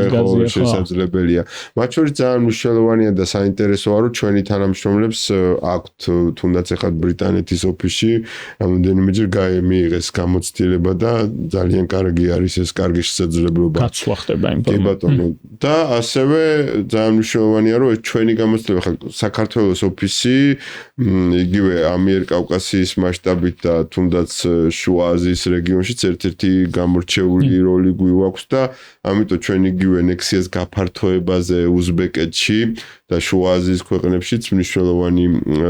შესაძლებელია. მათ შორის ძალიან მნიშვნელოვანია და საინტერესოა, რომ ჩვენი თანამშრომლებს აქვთ თუნდაც ახლა ბრიტანეთის ოფისში რამოდენიმეჯერ მიიღეს გამოცდილება და ძალიან კარგი არის ეს კარგი შესაძლებლობა. გაცვლა ხდება იმ კი ბატონო. და ასევე ძალიან მნიშვნელოვანია, რომ ეს ჩვენი გამოცდილება ხა საქართველოს ოფისი იგივე ამიერკავკასიის მასშტაბით და თუნდაც შუა აზიის რეგიონშიც ერთ-ერთი გამორჩეული როლი გვაქვს და ამიტომ ჩვენ იგივე Nexia-ს გაფართოებაზე უზბეკეთში და შუა აზიის ქვეყნებშიც მნიშვნელოვანი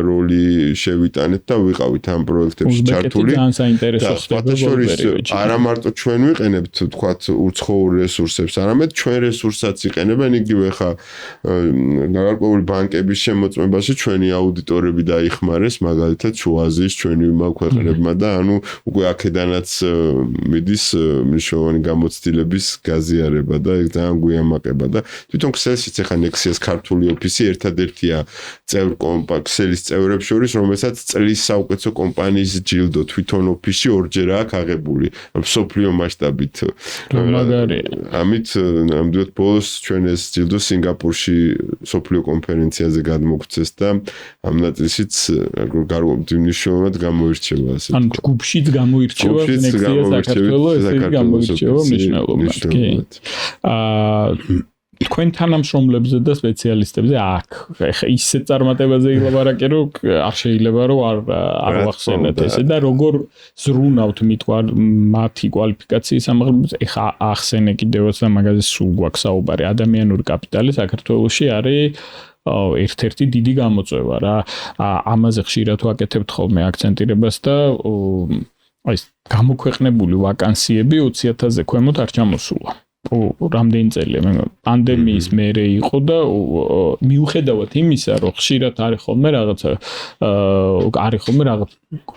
როლი შევიტანეთ და ვიყავით ამ პროექტებში ჩართული. ძალიან საინტერესო ხდება. არა მარტო ჩვენ ვიყენებთ თქვათ უცხოურ რესურსებს, არამედ ჩვენ რესურსაც იყენებენ იგივე ხა გარკვეული ბანკების შემოწმებაში ჩვენი აუდიტორები დაიხმარეს, მაგალითად შუა აზიის ჩვენი ქვეყნებმა და ანუ უკვე აქედანაც მიდის მნიშვნელოვანი გამოცდილების გაზიარება და ეგ ძალიან გვიამაყება და თვითონ Excel-შიც ახლა Nexia-ს ქართული ოფისი ერთადერთია Excel-ის წევრებს შორის, რომელსაც წლის საუკეთესო კომპანიის ჯილდო თვითონ ოფისში ორჯერ აქვს აღებული, მსოფლიო მასშტაბით. ამით ნამდვილად ბოლოს ჩვენ ეს ჯილდო სინგაპურში მსოფლიო კონფერენციაზე გადმოგცეს და ამ ნაწილშიც მნიშვნელოვნად გამოირჩევა ასე. ან ჯგუფშიც გამოირჩევა Nexia საქართველოს ეს გამოირჩევა მნიშვნელოვნად. თქვენ თანამშრომლებზე და სპეციალისტებზე აქ ეხა ისე წარმატებაზე ილაპარაკე, რომ არ შეიძლება რომ არ ვახსენოთ ესე და როგორ ზრუნავთ მათი კვალიფიკაციის ამაღლებას. ეხა ახსენე კიდევაც და მაგაზე სულ გვაქვს საუბარი. ადამიანური კაპიტალი საქართველოში არის ერთ-ერთი დიდი გამოწვევა რა. ამაზე ხშირად ვაკეთებთ ხოლმე აქცენტირებას და აი გამოქვეყნებული ვაკანსიები 20,000-ზე ქვემოთ არ ჩამოსულა. რამდენი წელია პანდემიის მერე იყო და მიუხედავად იმისა, რომ ხშირად არის ხოლმე რაღაცა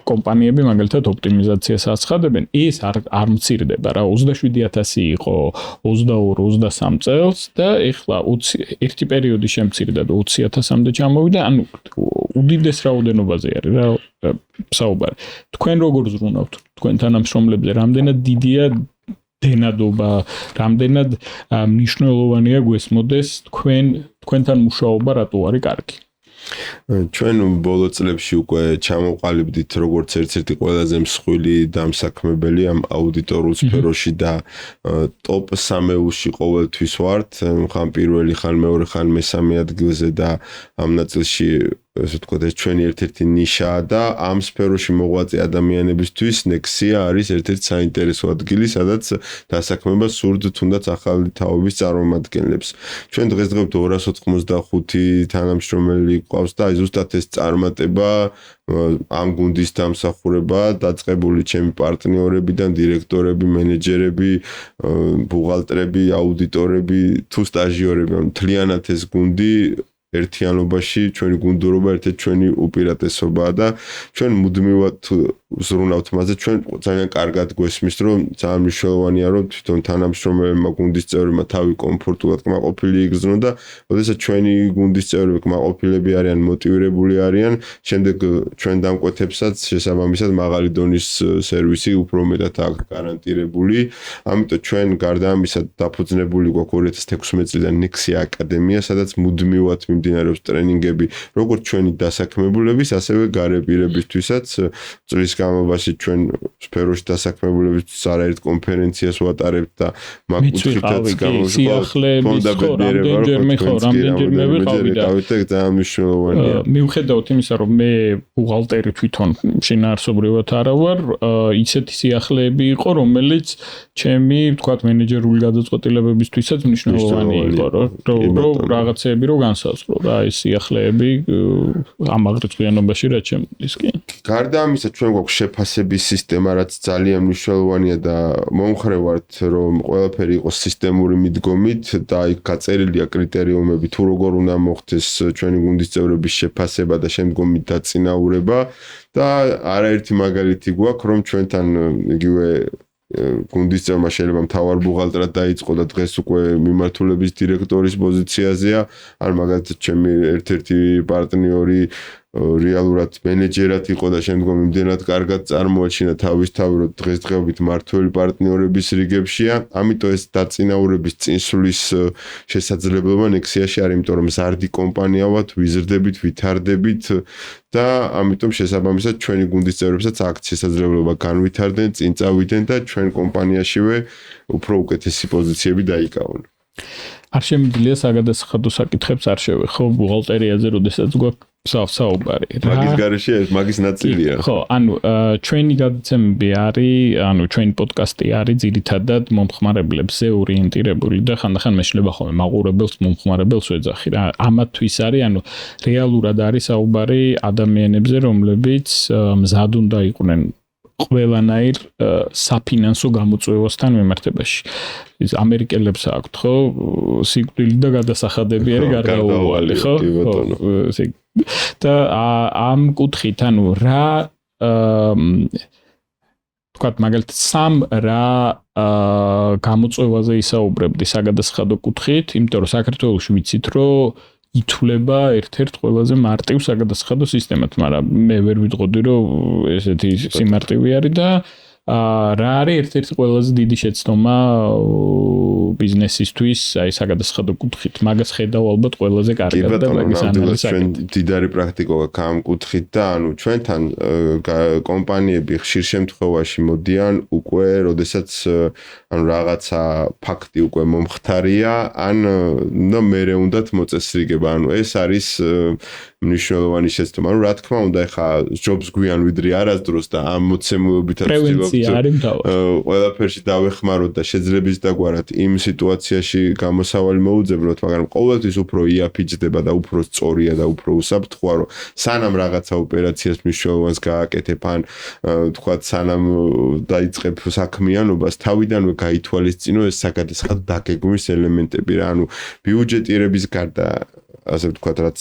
კომპანიები მაგალითად ოპტიმიზაციას აცხადებენ, ეს არ მცირდება რა. 27,000 იყო 22-23 წელს და ეხლა ერთი პერიოდი შემცირდა და 20,000-მდე ჩამოვიდა, ანუ უდიდეს რაოდენობაზე არის რა საუბარი. თქვენ როგორ ზრუნავთ თქვენ თანამშრომლებზე, რამდენად დიდია დენადობა, რამდენად მნიშვნელოვანია გვესმოდეს თქვენთან მუშაობა რატო არის კარგი? ჩვენ ბოლო წლებში უკვე ჩამოვყალიბდით როგორც ერთ-ერთი ყველაზე მსხვილი დამსაქმებელი ამ აუდიტორულ სფეროში და ტოპ 3-ში ყოველთვის ვართ, ხან პირველი, ხან მეორე, ხან მესამე ადგილზე და ამ ნაწილში ესე ვთქვათ, ეს ჩვენი ერთ-ერთი ნიშაა და ამ სფეროში მოღვაწე ადამიანებისთვის Nexia არის ერთ-ერთი საინტერესო ადგილი, სადაც დასაქმება სურთ თუნდაც ახალი თაობის წარმომადგენლებს. ჩვენ დღესდღეობით 285 თანამშრომელი გვყავს და ზუსტად ეს წარმატება ამ გუნდის დამსახურება დაწყებული ჩემი პარტნიორებიდან, დირექტორები, მენეჯერები, ბუღალტერები, აუდიტორები, თუ სტაჟიორები, მთლიანად ეს გუნდი ერთიანობაში ჩვენი გუნდურობა ერთ-ერთი ჩვენი უპირატესობაა და ჩვენ მუდმივად ვზრუნავთ მასზე. ჩვენ ძალიან კარგად გვესმის, რომ ძალიან მნიშვნელოვანია, რომ თვითონ თანამშრომელებმა, გუნდის წევრებმა თავი კომფორტულად კმაყოფილი იგრძნონ და როდესაც ჩვენი გუნდის წევრები კმაყოფილები არიან, მოტივირებული არიან, შემდეგ ჩვენ დამკვეთებსაც შესაბამისად მაღალი დონის სერვისი უფრო მეტად აქვს გარანტირებული. ამიტომ ჩვენ გარდა ამისა დაფუძნებული გვაქვს 2016 წლიდან Nexia აკადემია, სადაც მუდმივად მიმდინარეობს ტრენინგები როგორც ჩვენი დასაქმებულების, ასევე გარებირებისთვისაც. წლის განმავლობაში ჩვენ სფეროში დასაქმებულებისთვის არაერთ კონფერენციას ვატარებთ და მაგ კუთხითაც სიახლეების რამდენჯერმე ვიყავი და ძალიან მნიშვნელოვანია. მიუხედავად იმისა, რომ მე ბუღალტერი თვითონ შინაარსობრივად არა ვარ, ისეთი სიახლეები იყო, რომელიც ჩემი, ვთქვათ, მენეჯერული გადაწყვეტილებებისთვისაც მნიშვნელოვანი იყო, რომ რაღაცეები რო განსაზღვრო რა ეს სიახლეები ამაღრიცხვიანობაში რა ჩემთვის კი. გარდა ამისა, ჩვენ გვაქვს შეფასების სისტემა, რაც ძალიან მნიშვნელოვანია და მომხრე ვართ, რომ ყველაფერი იყოს სისტემური მიდგომით და იქ გაწერილია კრიტერიუმები, თუ როგორ უნდა მოხდეს ჩვენი გუნდის წევრების შეფასება და შემდგომი დაწინაურება და არაერთი მაგალითი გვაქვს, რომ ჩვენთან იგივე გუნდის წევრმა შეიძლება მთავარ ბუღალტრად დაიწყო და დღეს უკვე მიმართულების დირექტორის პოზიციაზეა, ან მაგალითად ჩემი ერთ-ერთი პარტნიორი რეალურად მენეჯერად იყო და შემდგომ იმდენად კარგად წარმოაჩინა თავისთავად, რომ დღესდღეობით მართველი პარტნიორების რიგებშია. ამიტომ ეს დაწინაურების წინსვლის შესაძლებლობა Nexia-ში არის, იმიტომ რომ მზარდი კომპანია ვართ, ვიზრდებით, ვითარდებით და ამიტომ შესაბამისად ჩვენი გუნდის წევრებსაც აქვს შესაძლებლობა განვითარდნენ, წინ წავიდნენ და ჩვენ კომპანიაშივე უფრო უკეთესი პოზიციები დაიკავონ. არ შემიძლია საგადასახადო საკითხებს არ შევეხო ბუღალტერიაზე, როდესაც გვაქვს საუბარი. მაგის გარეშე ეს მაგის ნაწილია. ხო, ანუ ჩვენი გადაცემები არის, ანუ ჩვენი პოდკასტი არის ძირითადად მომხმარებლებზე ორიენტირებული და ხანდახან მეშლება ხოლმე მაყურებელს, მომხმარებელს ვეძახი რა. ამათთვის არის, ანუ რეალურად არის საუბარი ადამიანებზე, რომლებიც მზად უნდა იყვნენ ყველანაირ საფინანსო გამოწვევასთან მიმართებაში. ის ამერიკელებს აქვთ, ხო, სიკვდილი და გადასახადები არის გარდაუვალი, ხო? და ამ კუთხით, ანუ რა თქვათ მაგალითად სამ რა გამოწვევაზე ისაუბრებდი საგადასახადო კუთხით, იმიტომ რომ საქართველოში ვიცით, რომ ითვლება ერთ-ერთ ყველაზე მარტივ საგადასახადო სისტემად, მაგრამ მე ვერ ვიტყოდი, რომ ესეთი სიმარტივე არის და რა არის ერთ-ერთი ყველაზე დიდი შეცდომა ბიზნესისთვის, აი საგადასახადო კუთხით. მაგას ხედავ ალბათ ყველაზე კარგად და მაგის ანალიზს ჩვენ დიდარი პრაქტიკა გვაქვს ამ კუთხით და ანუ ჩვენთან კომპანიები ხშირ შემთხვევაში მოდიან უკვე, როდესაც ანუ რაღაცა ფაქტი უკვე მომხდარია, ან და მერე უნდათ მოწესრიგება. ანუ ეს არის მნიშვნელოვანი შეცდომა. ანუ რა თქმა უნდა, ეხა ჯობს გვიან ვიდრე არასდროს და ამ მოცემულობითაც ყველაფერში დავეხმაროთ და შეძლებს დაგვარად იმ სიტუაციაში გამოსავალი მოუძებნოთ, მაგრამ ყოველთვის უფრო იაფიჯდება და უფრო სწორია და უფრო უსაფრთხოა, რომ სანამ რაღაცა ოპერაციას მნიშვნელოვანს გააკეთებ, ან თქვათ სანამ დაიწყებ საქმიანობას, თავიდანვე გაითვალისწინო ეს საგადასახადო დაგეგმვის ელემენტები რა, ანუ ბიუჯეტირების გარდა ასე ვთქვათ, რაც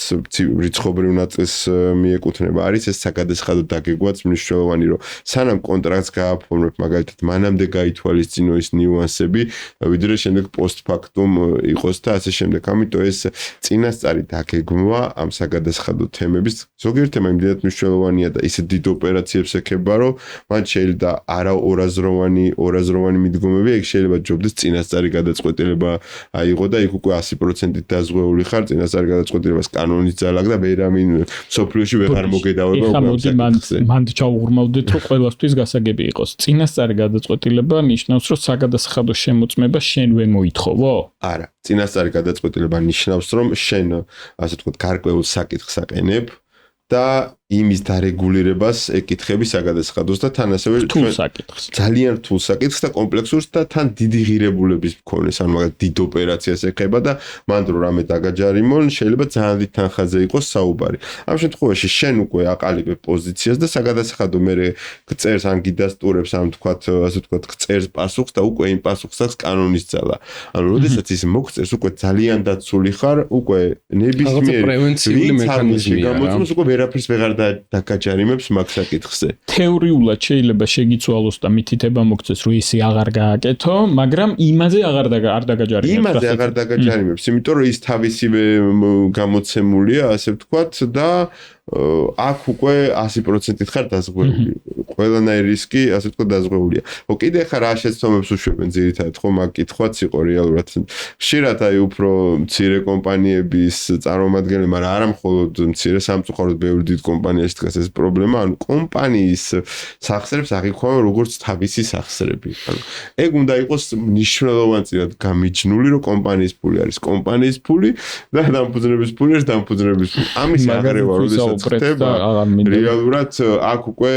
რიცხობრივ ნაწილს მიეკუთვნება, არის ეს საგადასახადო დაგეგმვაც მნიშვნელოვანი, რომ სანამ კონტრაქტს გააფორმებ, მაგალითად, მანამდე გაითვალისწინო ის ნიუანსები, ვიდრე შემდეგ პოსტფაქტუმ იყოს და ასე შემდეგ. ამიტომ ეს წინასწარი დაგეგმვა ამ საგადასახადო თემების ზოგიერთმა იმდენად მნიშვნელოვანია და ისე დიდ ოპერაციებს ეხება, რომ მან შეიძლება არა ორაზროვანი მიდგომები, ეგ შეიძლება ჯობდეს წინასწარი გადაწყვეტილება აიღო და იქ უკვე 100% დაზღვეული ხარ წინასწარი გადაწყვეტილებას კანონის ძალა და ვერავინ სოფლიოში ვეღარ მოგედავება ეხლა მოდი მან ჩაუღრმავდეთ რომ ყველასთვის გასაგები იყოს წინასწარი გადაწყვეტილება ნიშნავს რომ საგადასახადო შემოწმება შენვე მოითხოვო არა წინასწარი გადაწყვეტილება ნიშნავს რომ შენ ასე ვთქვათ გარკვეულ საკითხს აყენებ და იმის დარეგულირებას ეკითხები საგადასახადოს და თან ასევე რთულ საკითხს ძალიან რთულ საკითხს და კომპლექსურს და თან დიდი ღირებულების მქონეს ანუ მაგალითად დიდ ოპერაციას ეხება და მანდ რო რამე დაგაჯარიმონ შეიძლება ძალიან დიდ თანხაზე იყოს საუბარი ამ შემთხვევაში შენ უკვე აყალიბებ პოზიციას და საგადასახადო მე წერს ან გიდასტურებს ამ თქვათ ასე ვთქვათ წერს პასუხს და უკვე იმ პასუხს აქვს კანონის ძალა ანუ როდესაც ის მოგწერს უკვე ძალიან დაცული ხარ უკვე ნებისმიერი პრევენციული მექანიზმია გამოწმოს უკვე ვერაფერს ვეღარ დაგაჯარიმებს მაგ საკითხზე. თეორიულად შეიძლება შეგიცვალოს და მითითება მოგწეს, რომ ისი აღარ გააკეთო, მაგრამ იმაზე აღარ დაგაჯარიმებს. იმაზე აღარ დაგაჯარიმებს, იმიტომ რომ ის თავისივე გამოცემულია, ასე ვთქვათ და აქ უკვე 100%-ით ხარ დაზღვეული. ყველანაირი რისკი, ასე ვთქვათ, დაზღვეულია. კიდე ხარ რა შეცდომებს უშვებენ ძირითადად, ხო, მაგ კითხვაც იყო რეალურად. ხშირად აი უფრო მცირე კომპანიების წარმომადგენლები, მაგრამ არა მხოლოდ მცირე სამწუხაროდ ბევრი დიდ კომპანიაში დგას ეს პრობლემა, ანუ კომპანიის სახსრებს აღიქვამენ როგორც თავისი სახსრები. ანუ ეგ უნდა იყოს მნიშვნელოვანად გამიჯნული, რომ კომპანიის ფული არის კომპანიის ფული და დამფუძნების ფული არის დამფუძნების ფული. ამის აღარება როდესაც ხდება რეალურად აქ უკვე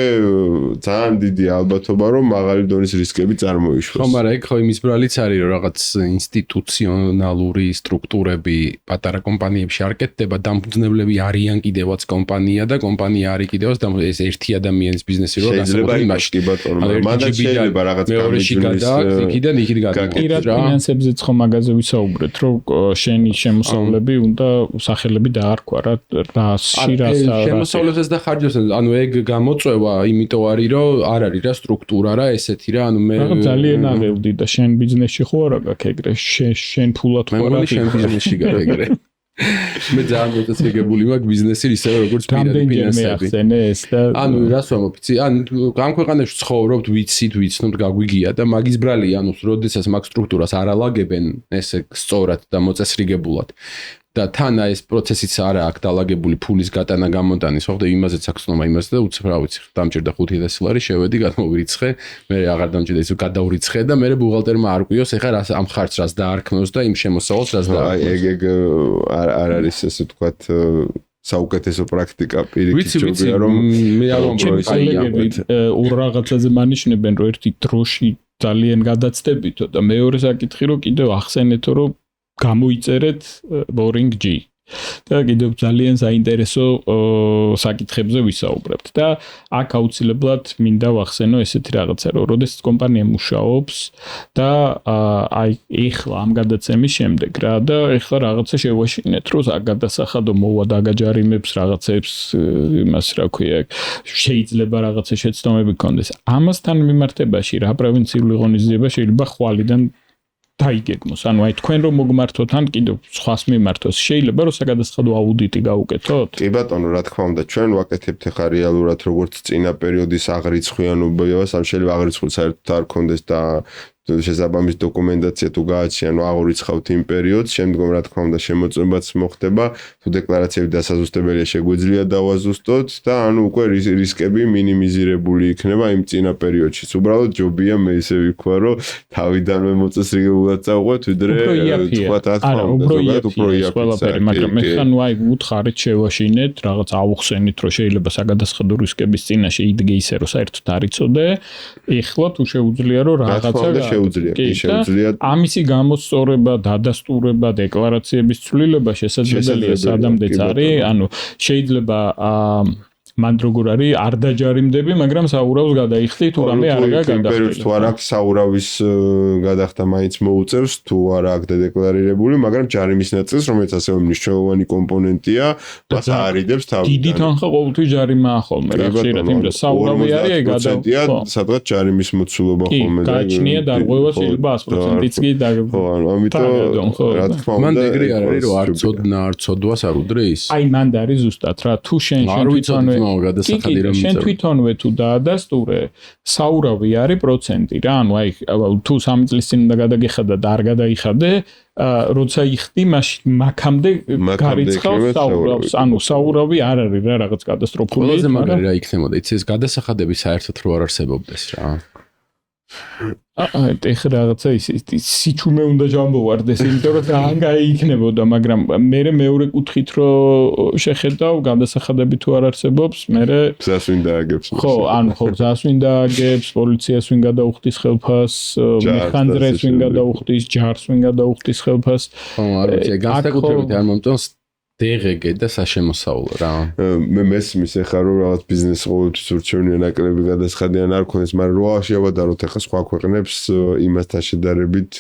ძალიან დიდი ალბათობა რომ მაღალი დონის რისკები წარმოიშვას. ხო, მაგრამ ეგ ხო იმის ბრალიც არის რომ რაღაც ინსტიტუციონალური სტრუქტურები პატარა კომპანიებში არ კეთდება, დამფუძნებლები არიან კიდევაც კომპანია და კომპანია არის კიდევაც ეს ერთი ადამიანის ბიზნესი რო გასაგები მაშინ კი ბატონო, მანდ შეიძლება რაღაც გამიჯნოს იქიდან იქით გაკეთდეს რა. ფინანსებზეც ხო მაგაზე ვისაუბრეთ, რომ შენი შემოსავლები უნდა სახელები დაარქვა რა შირას შემოსავლებსაც და ხარჯებს, ანუ ეგ გამოწვევა, იმიტომ არის რომ არ არის რა სტრუქტურა რა ესეთი რა, ანუ მე ძალიან აღევდი და შენ ბიზნესში ხო არა გაქვს ეგრე, შენ ფულად ხო არა შენ ბიზნესში გაქვს ეგრე. მე ძალიან მოწესრიგებული მაქვს ბიზნესი ისე როგორც პირადი ფინანსები. ანუ რას ვამბობ, იცი? ანუ ამ ქვეყანაში ცხოვრობთ, ვიცნობთ, გაგვიგია და მაგის ბრალია, ანუ როდესაც მაგ სტრუქტურას არ ალაგებენ ესე სწორად და მოწესრიგებულად. და თან ეს პროცესიც არა აქ დალაგებული ფულის გატანა გამოტანის, ხო, და იმაზეც აქ ცნობა იმაზე და უცებ რა ვიცი, დამჭირდა 5000 ლარი, შევედი, გადმოვირიცხე, მე აღარ დამჭირდა ისე გადავრიცხე და მე ბუღალტერმა არ ყვიოს, ეხლა რა ამ ხარჯს რას დაარქმნოს და იმ შემოსავალს რას დაარქმნოს. ეგ არ არის ესე ვთქვათ საუკეთესო პრაქტიკა პირიქით ჯობია რომ მე არ ვამბობ, ორ რაღაცაზე მანიშნებენ, რომ ერთი დროში ძალიან გადაცდებითო და მეორე საკითხი რომ კიდევ ახსენეთო რომ გამოიწერეთ boring G და კიდევ ძალიან საინტერესო საკითხებზე ვისაუბრებთ და აქ აუცილებლად მინდა ვახსენო ესეთი რაღაცა რომ როდესაც კომპანია მუშაობს და აი ეხლა ამ გადაცემის შემდეგ რა და ეხლა რაღაცა შევაშინეთ რომ საგადასახადო მოვა დაგაჯარიმებს რაღაცებს იმას რა ქვია შეიძლება რაღაცა შეცდომები გქონდეს ამასთან მიმართებაში რა პრევენციული ღონისძიება შეიძლება ხვალიდან დაიგეგმოს. ანუ აი თქვენ რომ მოგმართოთ ან კიდევ სხვას მიმართოს, შეიძლება რომ საგადასახადო აუდიტი გავუკეთოთ? კი ბატონო, რა თქმა უნდა, ჩვენ ვაკეთებთ ახლა რეალურად როგორც წინა პერიოდის აღრიცხვიანობას, ამ შეიძლება აღრიცხული საერთოდ არ გქონდეს და შესაბამის დოკუმენტაცია თუ გააჩნია, ნუ აღურიცხავთ იმ პერიოდს, შემდგომ რა თქმა უნდა შემოწმებაც მოხდება, თუ დეკლარაციები დასაზუსტებელია შეგვიძლია დავაზუსტოთ და ანუ უკვე რისკები მინიმიზირებული იქნება იმ წინა პერიოდში. უბრალოდ ჯობია მე ისე ვიქვა, რომ თავიდანვე მოწესრიგებულად წავყვეთ, ვიდრე თქვა რა თქმა უნდა, ზოგადად უფრო იაფია. მაგრამ მე ხან აი უთხარით შევაშინეთ, რაღაც აუხსენით, რომ შეიძლება საგადასახადო რისკების წინაშე იდგე ისე, რომ საერთოდ არ იცოდე. ეხლა თუ შეუძლია რომ რაღაცა შეუძლია ამისი გამოსწორება, დადასტურება, დეკლარაციების ცვლილება შესაძლებელია სადამდეც არის, ანუ შეიძლება მან როგორ არის არ დაჯარიმდები, მაგრამ საურავს გადაიხდი თუ რამე არ გაგადახდა. თუ არ აქვს საურავის გადახდა მაინც მოუწევს, თუ არ აქვს დეკლარირებული, მაგრამ ჯარიმის ნაწილს, რომელიც ასევე მნიშვნელოვანი კომპონენტია, მას არიდებს თავიდან. დიდი თანხა ყოველთვის ჯარიმაა ხოლმე, რა ხშირად, იმიტომ საურავი არის გადავა. სადღაც ჯარიმის მოცულობა ხოლმე და გაჩნია დარღვევა შეიძლება 100%-იც კი და ხო, ამიტომ რა თქმა უნდა, მან ეგრე არ არის, რომ არ ცოდნა, არ ცოდვას არ უდრის. აი მანდ არის ზუსტად რა, თუ შენ თვითონვე გადასახადი რომ შენ თვითონვე თუ დაადასტურე, საურავი არის პროცენტი რა, ანუ აი თუ 3 წლის წინ უნდა გადაგიხადა და არ გადაიხადე, როცა იხდი, მაშინ მაქამდე გარიცხავს საურავს, ანუ საურავი არ არის რა რაღაც კატასტროფული. ყველაზე მაგარი რა იქნებოდა, იცი ეს გადასახადები საერთოდ რო არ არსებობდეს რა. ეხლა რაღაცა ის სიჩუმე უნდა ჯამბოვარდეს, იმიტომ რომ ძალიან გაიქნებოდა, მაგრამ მე მეორე კუთხით რომ შეხედავ გადასახადები თუ არ არსებობს, მე გზას ვინ დააგებს. ხო, ანუ ხო, გზას ვინ დააგებს, პოლიციას ვინ გადაუხდის ხელფას, მეხანძრეს ვინ გადაუხდის, ჯარს ვინ გადაუხდის ხელფას. ხო, არ ვიცი, განსაკუთრებით არ მომწონს DGG და საშემოსავლო რა. მე მესმის ეხლა რომ რაღაც ბიზნეს ყოველთვის ურჩევნია ნაკლები გადასახადი ან არ ქონდეს, მაგრამ რო შევადაროთ ეხლა სხვა ქვეყნებს იმასთან შედარებით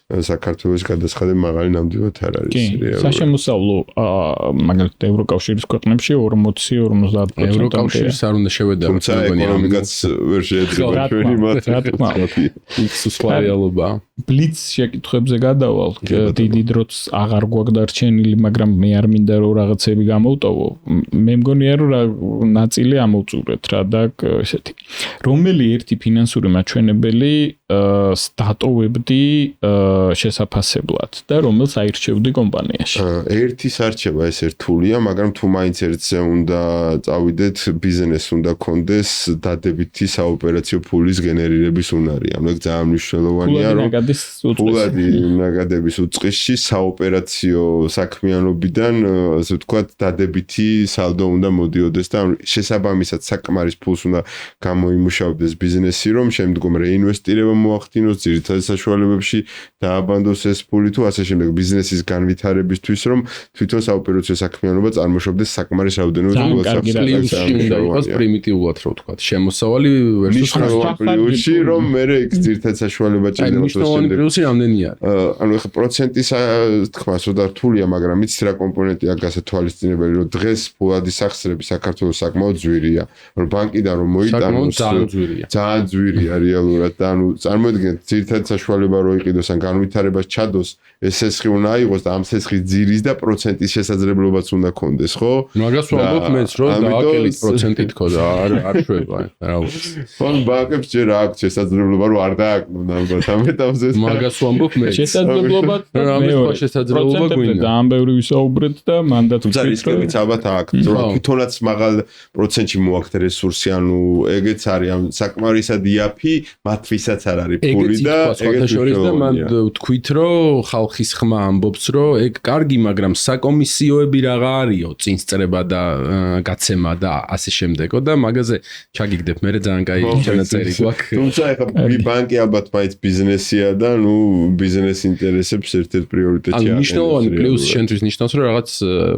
საქართველოს გადასახადები მაღალი ნამდვილად არ არის. საშემოსავლო მაგალითად ევროკავშირის ქვეყნებში 40-50%. ევროკავშირს არ უნდა შევედაროთ. თუმცა ეკონომიკაც ვერ შეეძლება ჩვენი მათემატიკა. ის სულაიალობა. ბლიც შეკითხვებზე გადავალ. დიდი დროც აღარ გვაქვს დარჩენილი, მაგრამ მე არ მინდა რომ რაღაცები გამოვტოვო. მე მგონია რომ ნაწილი ამოვწურეთ რა და ესეთი. რომელი ერთი ფინანსური მაჩვენებელი სტატოვებდი შესაფასებლად და რომელს აირჩევდი კომპანიაში. ერთის არჩევა ეს რთულია, მაგრამ თუ მაინც ერთზე უნდა წავიდეთ, ბიზნეს უნდა კონდეს დადებითი საოპერაციო ფულის გენერირების უნარი. ანუ ეგ ძალიან მნიშვნელოვანია, რომ ფულადი ნაგადების უწყისში საოპერაციო საქმიანობიდან, ასე ვთქვათ, დადებითი სალდო უნდა მოდიოდეს და შესაბამისად საკმარის ფულს უნდა გამოიმუშავდეს ბიზნესი, რომ შემდგომ რეინვესტირება მოახდინოს ძირითადი საშუალებებში დააბანდოს ეს ფული თუ ასე შემდეგ ბიზნესის განვითარებისთვის, რომ თვითონ საოპერაციო საქმიანობა წარმოშობდეს საკმარის რაოდენობით უნდა იყოს პრიმიტიულად რო ვთქვათ, შემოსავალი versus პლუსი, რომ მე იქ ძირითადი საშუალება ჭირდება მნიშვნელოვანი პლუსი რამდენი არის? ანუ ეხლა პროცენტის თქმა სულ რთულია, მაგრამ იცი რა კომპონენტია გასათვალისწინებელი, რომ დღეს ფულადის სახსრები საქართველოს საკმაოდ ძვირია. ანუ ბანკიდან რომ მოიტანოს ძალიან ძვირია რეალურად და ანუ წარმოიდგინეთ ძირითადი საშუალება რო იყიდოს ან განვითარებას ჩადოს, ეს სესხი უნდა აიღოს და ამ სესხის ძირის და პროცენტის შესაძლებლობაც უნდა კონდეს, ხო? მაგას ვამბობ მეც, რომ დააკელით პროცენტით ხო და არ შვება, რა ვიცი. ფონ ბანკებს ჯერ აქვს შესაძლებლობა რომ არ დააკნონ ალბათ ამ ეტაპზე. მაგას ვამბობ მეც. შესაძლებლობა რამე შესაძლებლობა გვინდა. და ამ ბევრი ვისაუბრეთ და მანდაც რისკებიც ალბათ აქვს, რომ თვითონაც მაღალ პროცენტში მოაქვს რესურსი, ანუ ეგეც არის ამ საკმარისად იაფი, მათვისაც არ არის ფული და ეგეც შორის და მან ვთქვით, რომ ხალხის ხმა ამბობს, რომ ეგ კარგი, მაგრამ საკომისიოები რაღა არისო, წინსწრება და გაცემა და ასე შემდეგო და მაგაზე ჩაგიგდებ, მე ძალიან კაი ჩანაწერი გვაქვს. თუმცა ეხლა ბანკი ალბათ მაინც ბიზნესია და ნუ ბიზნეს ინტერესებს ერთ-ერთ პრიორიტეტი არის. მნიშვნელოვანი პლუსი შენთვის ნიშნავს, რომ რაღაც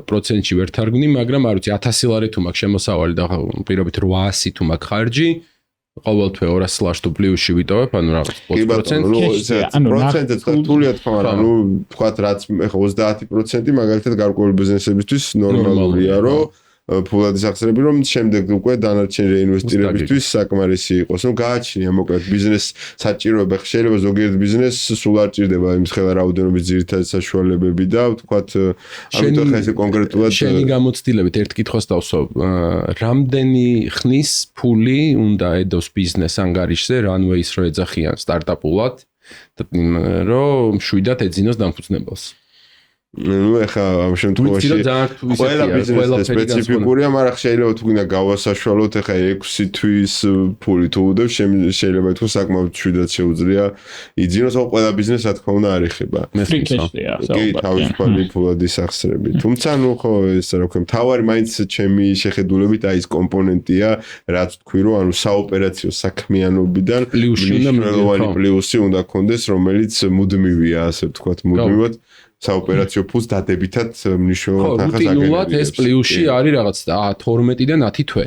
პროცენტში ვერ თარგმნი, მაგრამ არ ვიცი 1000 ლარი თუ მაქვს შემოსავალი და პირობით 800 თუ მაქვს ხარჯი, ყოველთვე 200 ლარს თუ პლუსში ვიტოვებ, ანუ რაღაც 20%. ანუ პროცენტიც რთულია თქმა, ანუ თქვათ რაც ეხლა 30% მაგალითად გარკვეული ბიზნესებისთვის ნორმალურია, რომ ფულადის ახსნები, რომ შემდეგ უკვე დანარჩენი რეინვესტირებისთვის საკმარისი იყოს. ნუ გააჩნია მოკლედ ბიზნეს საჭიროება, შეიძლება ზოგიერთ ბიზნესს სულ არ ჭირდება იმის ხელა რაოდენობის ძირითადი საშუალებები და ვთქვათ, ამიტომ ხა ესე კონკრეტულად შენი გამოცდილებით ერთ კითხვას დავსვავ, რამდენი ხნის ფული უნდა ედოს ბიზნეს ანგარიშზე, runway-ს რო ეძახიან სტარტაპულად, რომ შვიდად ეძინოს დამფუძნებელს. ნუ ეხა ამ შემთხვევაში ყველა ბიზნესი სპეციფიკურია, მაგრამ შეიძლება თუ გინდა გავასაშუალოთ ეხა 6 თვის ფული თუ უდევ, შეიძლება ითქვას საკმაოდ შვიდად შეუძლია იძინოს, ხო ყველა ბიზნესი რა თქმა უნდა არ ეხება. კი, თავისუფალი ფულადის სახსრები. თუმცა ნუ ხო ეს რა ვქო, მთავარი მაინც ჩემი შეხედულებით აი ეს კომპონენტია, რაც თქვი რომ ანუ საოპერაციო საქმიანობიდან მნიშვნელოვანი პლუსი უნდა კონდეს, რომელიც მუდმივია, ასე ვთქვათ, მუდმივად საოპერაციო ფულს დადებითად მნიშვნელოვნად ახას აგენებს. რუტინულად ეს პლუსი არის რაღაც 12-დან 10 თვე.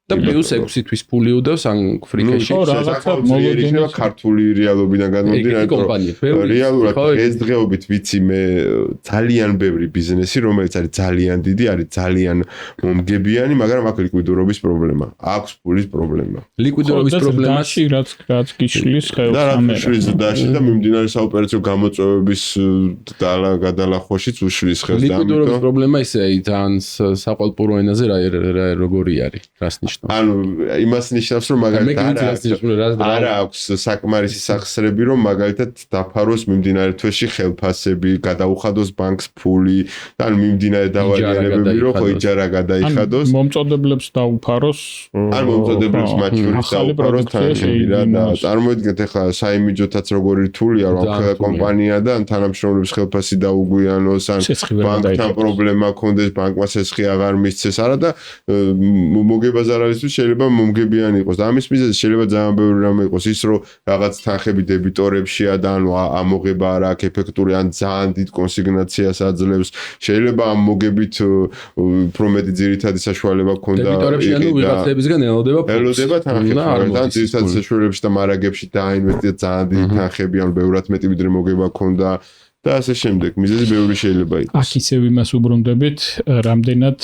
და პლუს 6 თვის ფული უდევს ან ფრიკეში. რაღაცა მოლოდინა ქართული რეალობიდან გამომდინარე, რომ რეალურად დღესდღეობით ვიცი მე ძალიან ბევრი ბიზნესი, რომელიც არის ძალიან დიდი, არის ძალიან მომგებიანი, მაგრამ აქვს ლიკვიდურობის პრობლემა. აქვს ფულის პრობლემა. ლიკვიდურობის პრობლემაში რაც გიშლის ხელს და რაც უშლის დაში და მიმდინარე საოპერაციო გამოწვევების გადალახვაშიც უშლის ხელს და ლიკვიდურობის პრობლემა ისე ძალიან საყვალპურო ენაზე როგორი არის, რას ნიშნავს? ანუ იმას ნიშნავს, რომ მაგალითად არა აქვს საკმარისი სახსრები, რომ მაგალითად დაფაროს მიმდინარე თვეში ხელფასები, გადაუხადოს ბანკს ფული, ან მიმდინარე დავალიერებები, რომ ხო იჯარა გადაიხადოს. მომწოდებლებს დაუფაროს, ან მომწოდებლებს მათ შორის დაუფაროს თანხები რა და წარმოიდგინეთ ახლა საიმიჯოთაც როგორი რთულია, რომ ახლა კომპანია და თანამშრომლებს ხელფასი დაუგვიანოს, ან ბანკთან პრობლემა ქონდეს, ბანკმა სესხი აღარ მისცეს, არა და მოგებაზარალისთვის შეიძლება მომგებიანი იყოს და ამის მიზეზი შეიძლება ძალიან ბევრი რამე იყოს ის რომ რაღაც თანხები დებიტორებშია და ანუ ამოღება არ აქვს ეფექტური ან ძალიან დიდ კონსიგნაციას აძლევს შეიძლება ამ მოგებით უფრო მეტი ძირითადი საშუალება ქონდა დებიტორებში ანუ ვიღაცებისგან ელოდება თანხები და ძირითადი საშუალებებში და მარაგებში დაინვესტირდა ძალიან დიდი თანხები ან ბევრად მეტი ვიდრე მოგება ქონდა და ასე შემდეგ მიზეზი ბევრი შეიძლება იყოს. აქ ისევ იმას უბრუნდებით, რამდენად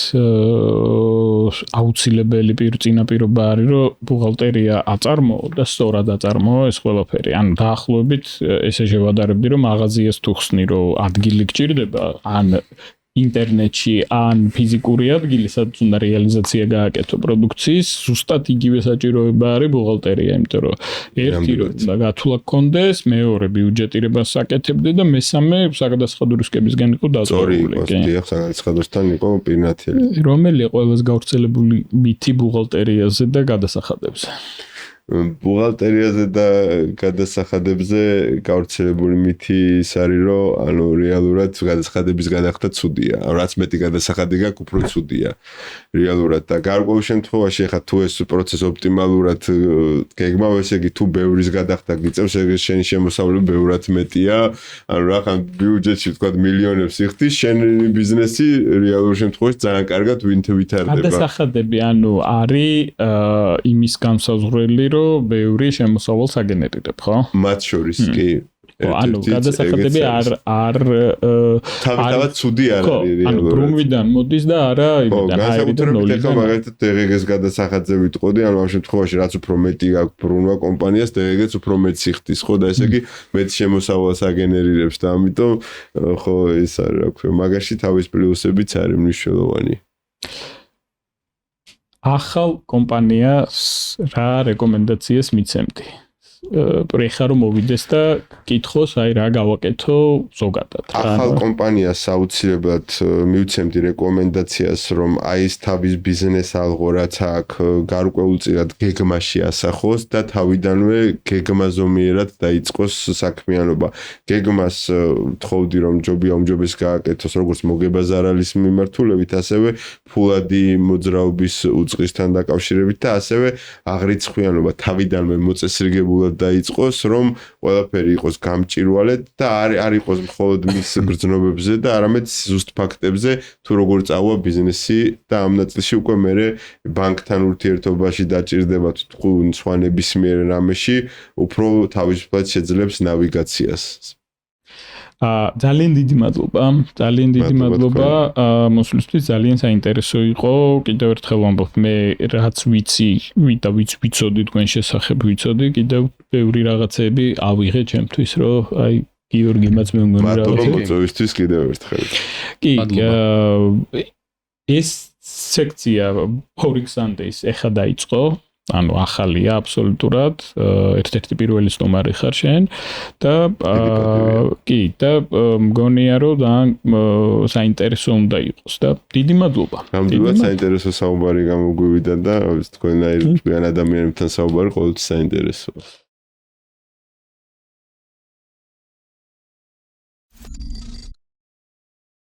აუცილებელი წინაპირობა არის, რომ ბუღალტერია აწარმოო და სწორად აწარმოო ეს ყველაფერი. ანუ დაახლოებით ესე შევადარებდი, რომ მაღაზიას თუ ხსნი, რომ ადგილი გჭირდება, ან ინტერნეტში ან ფიზიკური ადგილი, სადაც უნდა რეალიზაცია გააკეთო პროდუქციის, ზუსტად იგივე საჭიროება არის ბუღალტერია, იმიტომ რომ ერთი რომ გათვლა გქონდეს, მეორე ბიუჯეტირებას აკეთებდე და მესამე საგადასახადო რისკებისგან იყო დაწესებული. დიახ, საგადასახადოსთან იყო პირნათელი. რომელია ყველაზე გავრცელებული მითი ბუღალტერიაზე და გადასახადებზე? ბუღალტერიაზე და გადასახადებზე გავრცელებული მითი ის არის, რომ ანუ რეალურად გადასახადების გადახდა ცუდია. რაც მეტი გადასახადი გაქვს, უფრო ცუდია. რეალურად და გარკვეულ შემთხვევაში ხა თუ ეს პროცესი ოპტიმალურად გეგმავ, ესე იგი თუ ბევრის გადახდა გიწევს, ეგ შენი შემოსავლები ბევრად მეტია. ანუ რახან ბიუჯეტში თქვა მილიონებს იხდის, შენი ბიზნესი რეალურ შემთხვევაში ძალიან კარგად ვითარდება. გადასახადები ანუ არის იმის განსაზღვრელი რომ ბევრი შემოსავალს აგენერირებ, ხო? მათ შორის კი. ანუ გადასახადები არ თავად ცუდი არ არის რეალურად. ანუ ბრუნვიდან მოდის და არა იმიდან აირიდან ნოლიდან. განსაკუთრებით მაგალითად DGG-ს გადასახადზე ვიტყოდი, ანუ ამ შემთხვევაში რაც უფრო მეტი აქვს ბრუნვა კომპანიას, DGG-ს უფრო მეტი იხდის, ხო და ესე იგი მეტი შემოსავალს აგენერირებს და ამიტომ ხო ეს არის, რა ქვია, მაგაში თავის პლუსებიც არის მნიშვნელოვანი. ახალ კომპანიას რა რეკომენდაციას მიცემდი? პრეხა რომ მოვიდეს და კითხოს, აი რა გავაკეთო ზოგადად. ახალ კომპანიას აუცილებლად მივცემდი რეკომენდაციას, რომ აი ეს თავის ბიზნეს ალღო რაც აქვს გარკვეულწილად გეგმაში ასახოს და თავიდანვე გეგმაზომიერად დაიწყოს საქმიანობა. გეგმას თხოვდი რომ ჯობია უმჯობეს გააკეთოს როგორც მოგებაზარალის მიმართულებით, ასევე ფულადი მოძრაობის უწყისთან დაკავშირებით და ასევე აღრიცხვიანობა თავიდანვე მოწესრიგებულად დაიწყოს, რომ ყველაფერი იყოს გამჭირვალედ და არ იყოს მხოლოდ მის გრძნობებზე და არამედ ზუსტ ფაქტებზე, თუ როგორ წავა ბიზნესი და ამ ნაწილში უკვე მე ბანკთან ურთიერთობაში დაჭირდება თუ სხვა ნებისმიერ რამეში, უფრო თავისუფლად შეძლებს ნავიგაციას. ძალიან დიდი მადლობა მოსვლისთვის, ძალიან საინტერესო იყო. კიდევ ერთხელ ვამბობ, მე რაც ვიცი და ვიცოდი თქვენ შესახებ ვიცოდი, კიდევ ბევრი რაღაცები ავიღე ჩემთვის, რომ აი გიორგიმაც მე მგონი რაღაცა. მადლობა მოწვევისთვის კიდევ ერთხელ. კი, ეს სექცია Forex Sundays ეხა დაიწყო. ანუ ახალია აბსოლუტურად, ერთ-ერთი პირველი სტუმარი ხარ შენ და კი და მგონია რომ ძალიან საინტერესო უნდა იყოს და დიდი მადლობა. ნამდვილად საინტერესო საუბარი გამოგვივიდა და თქვენაირ ადამიანებთან საუბარი ყოველთვის საინტერესოა.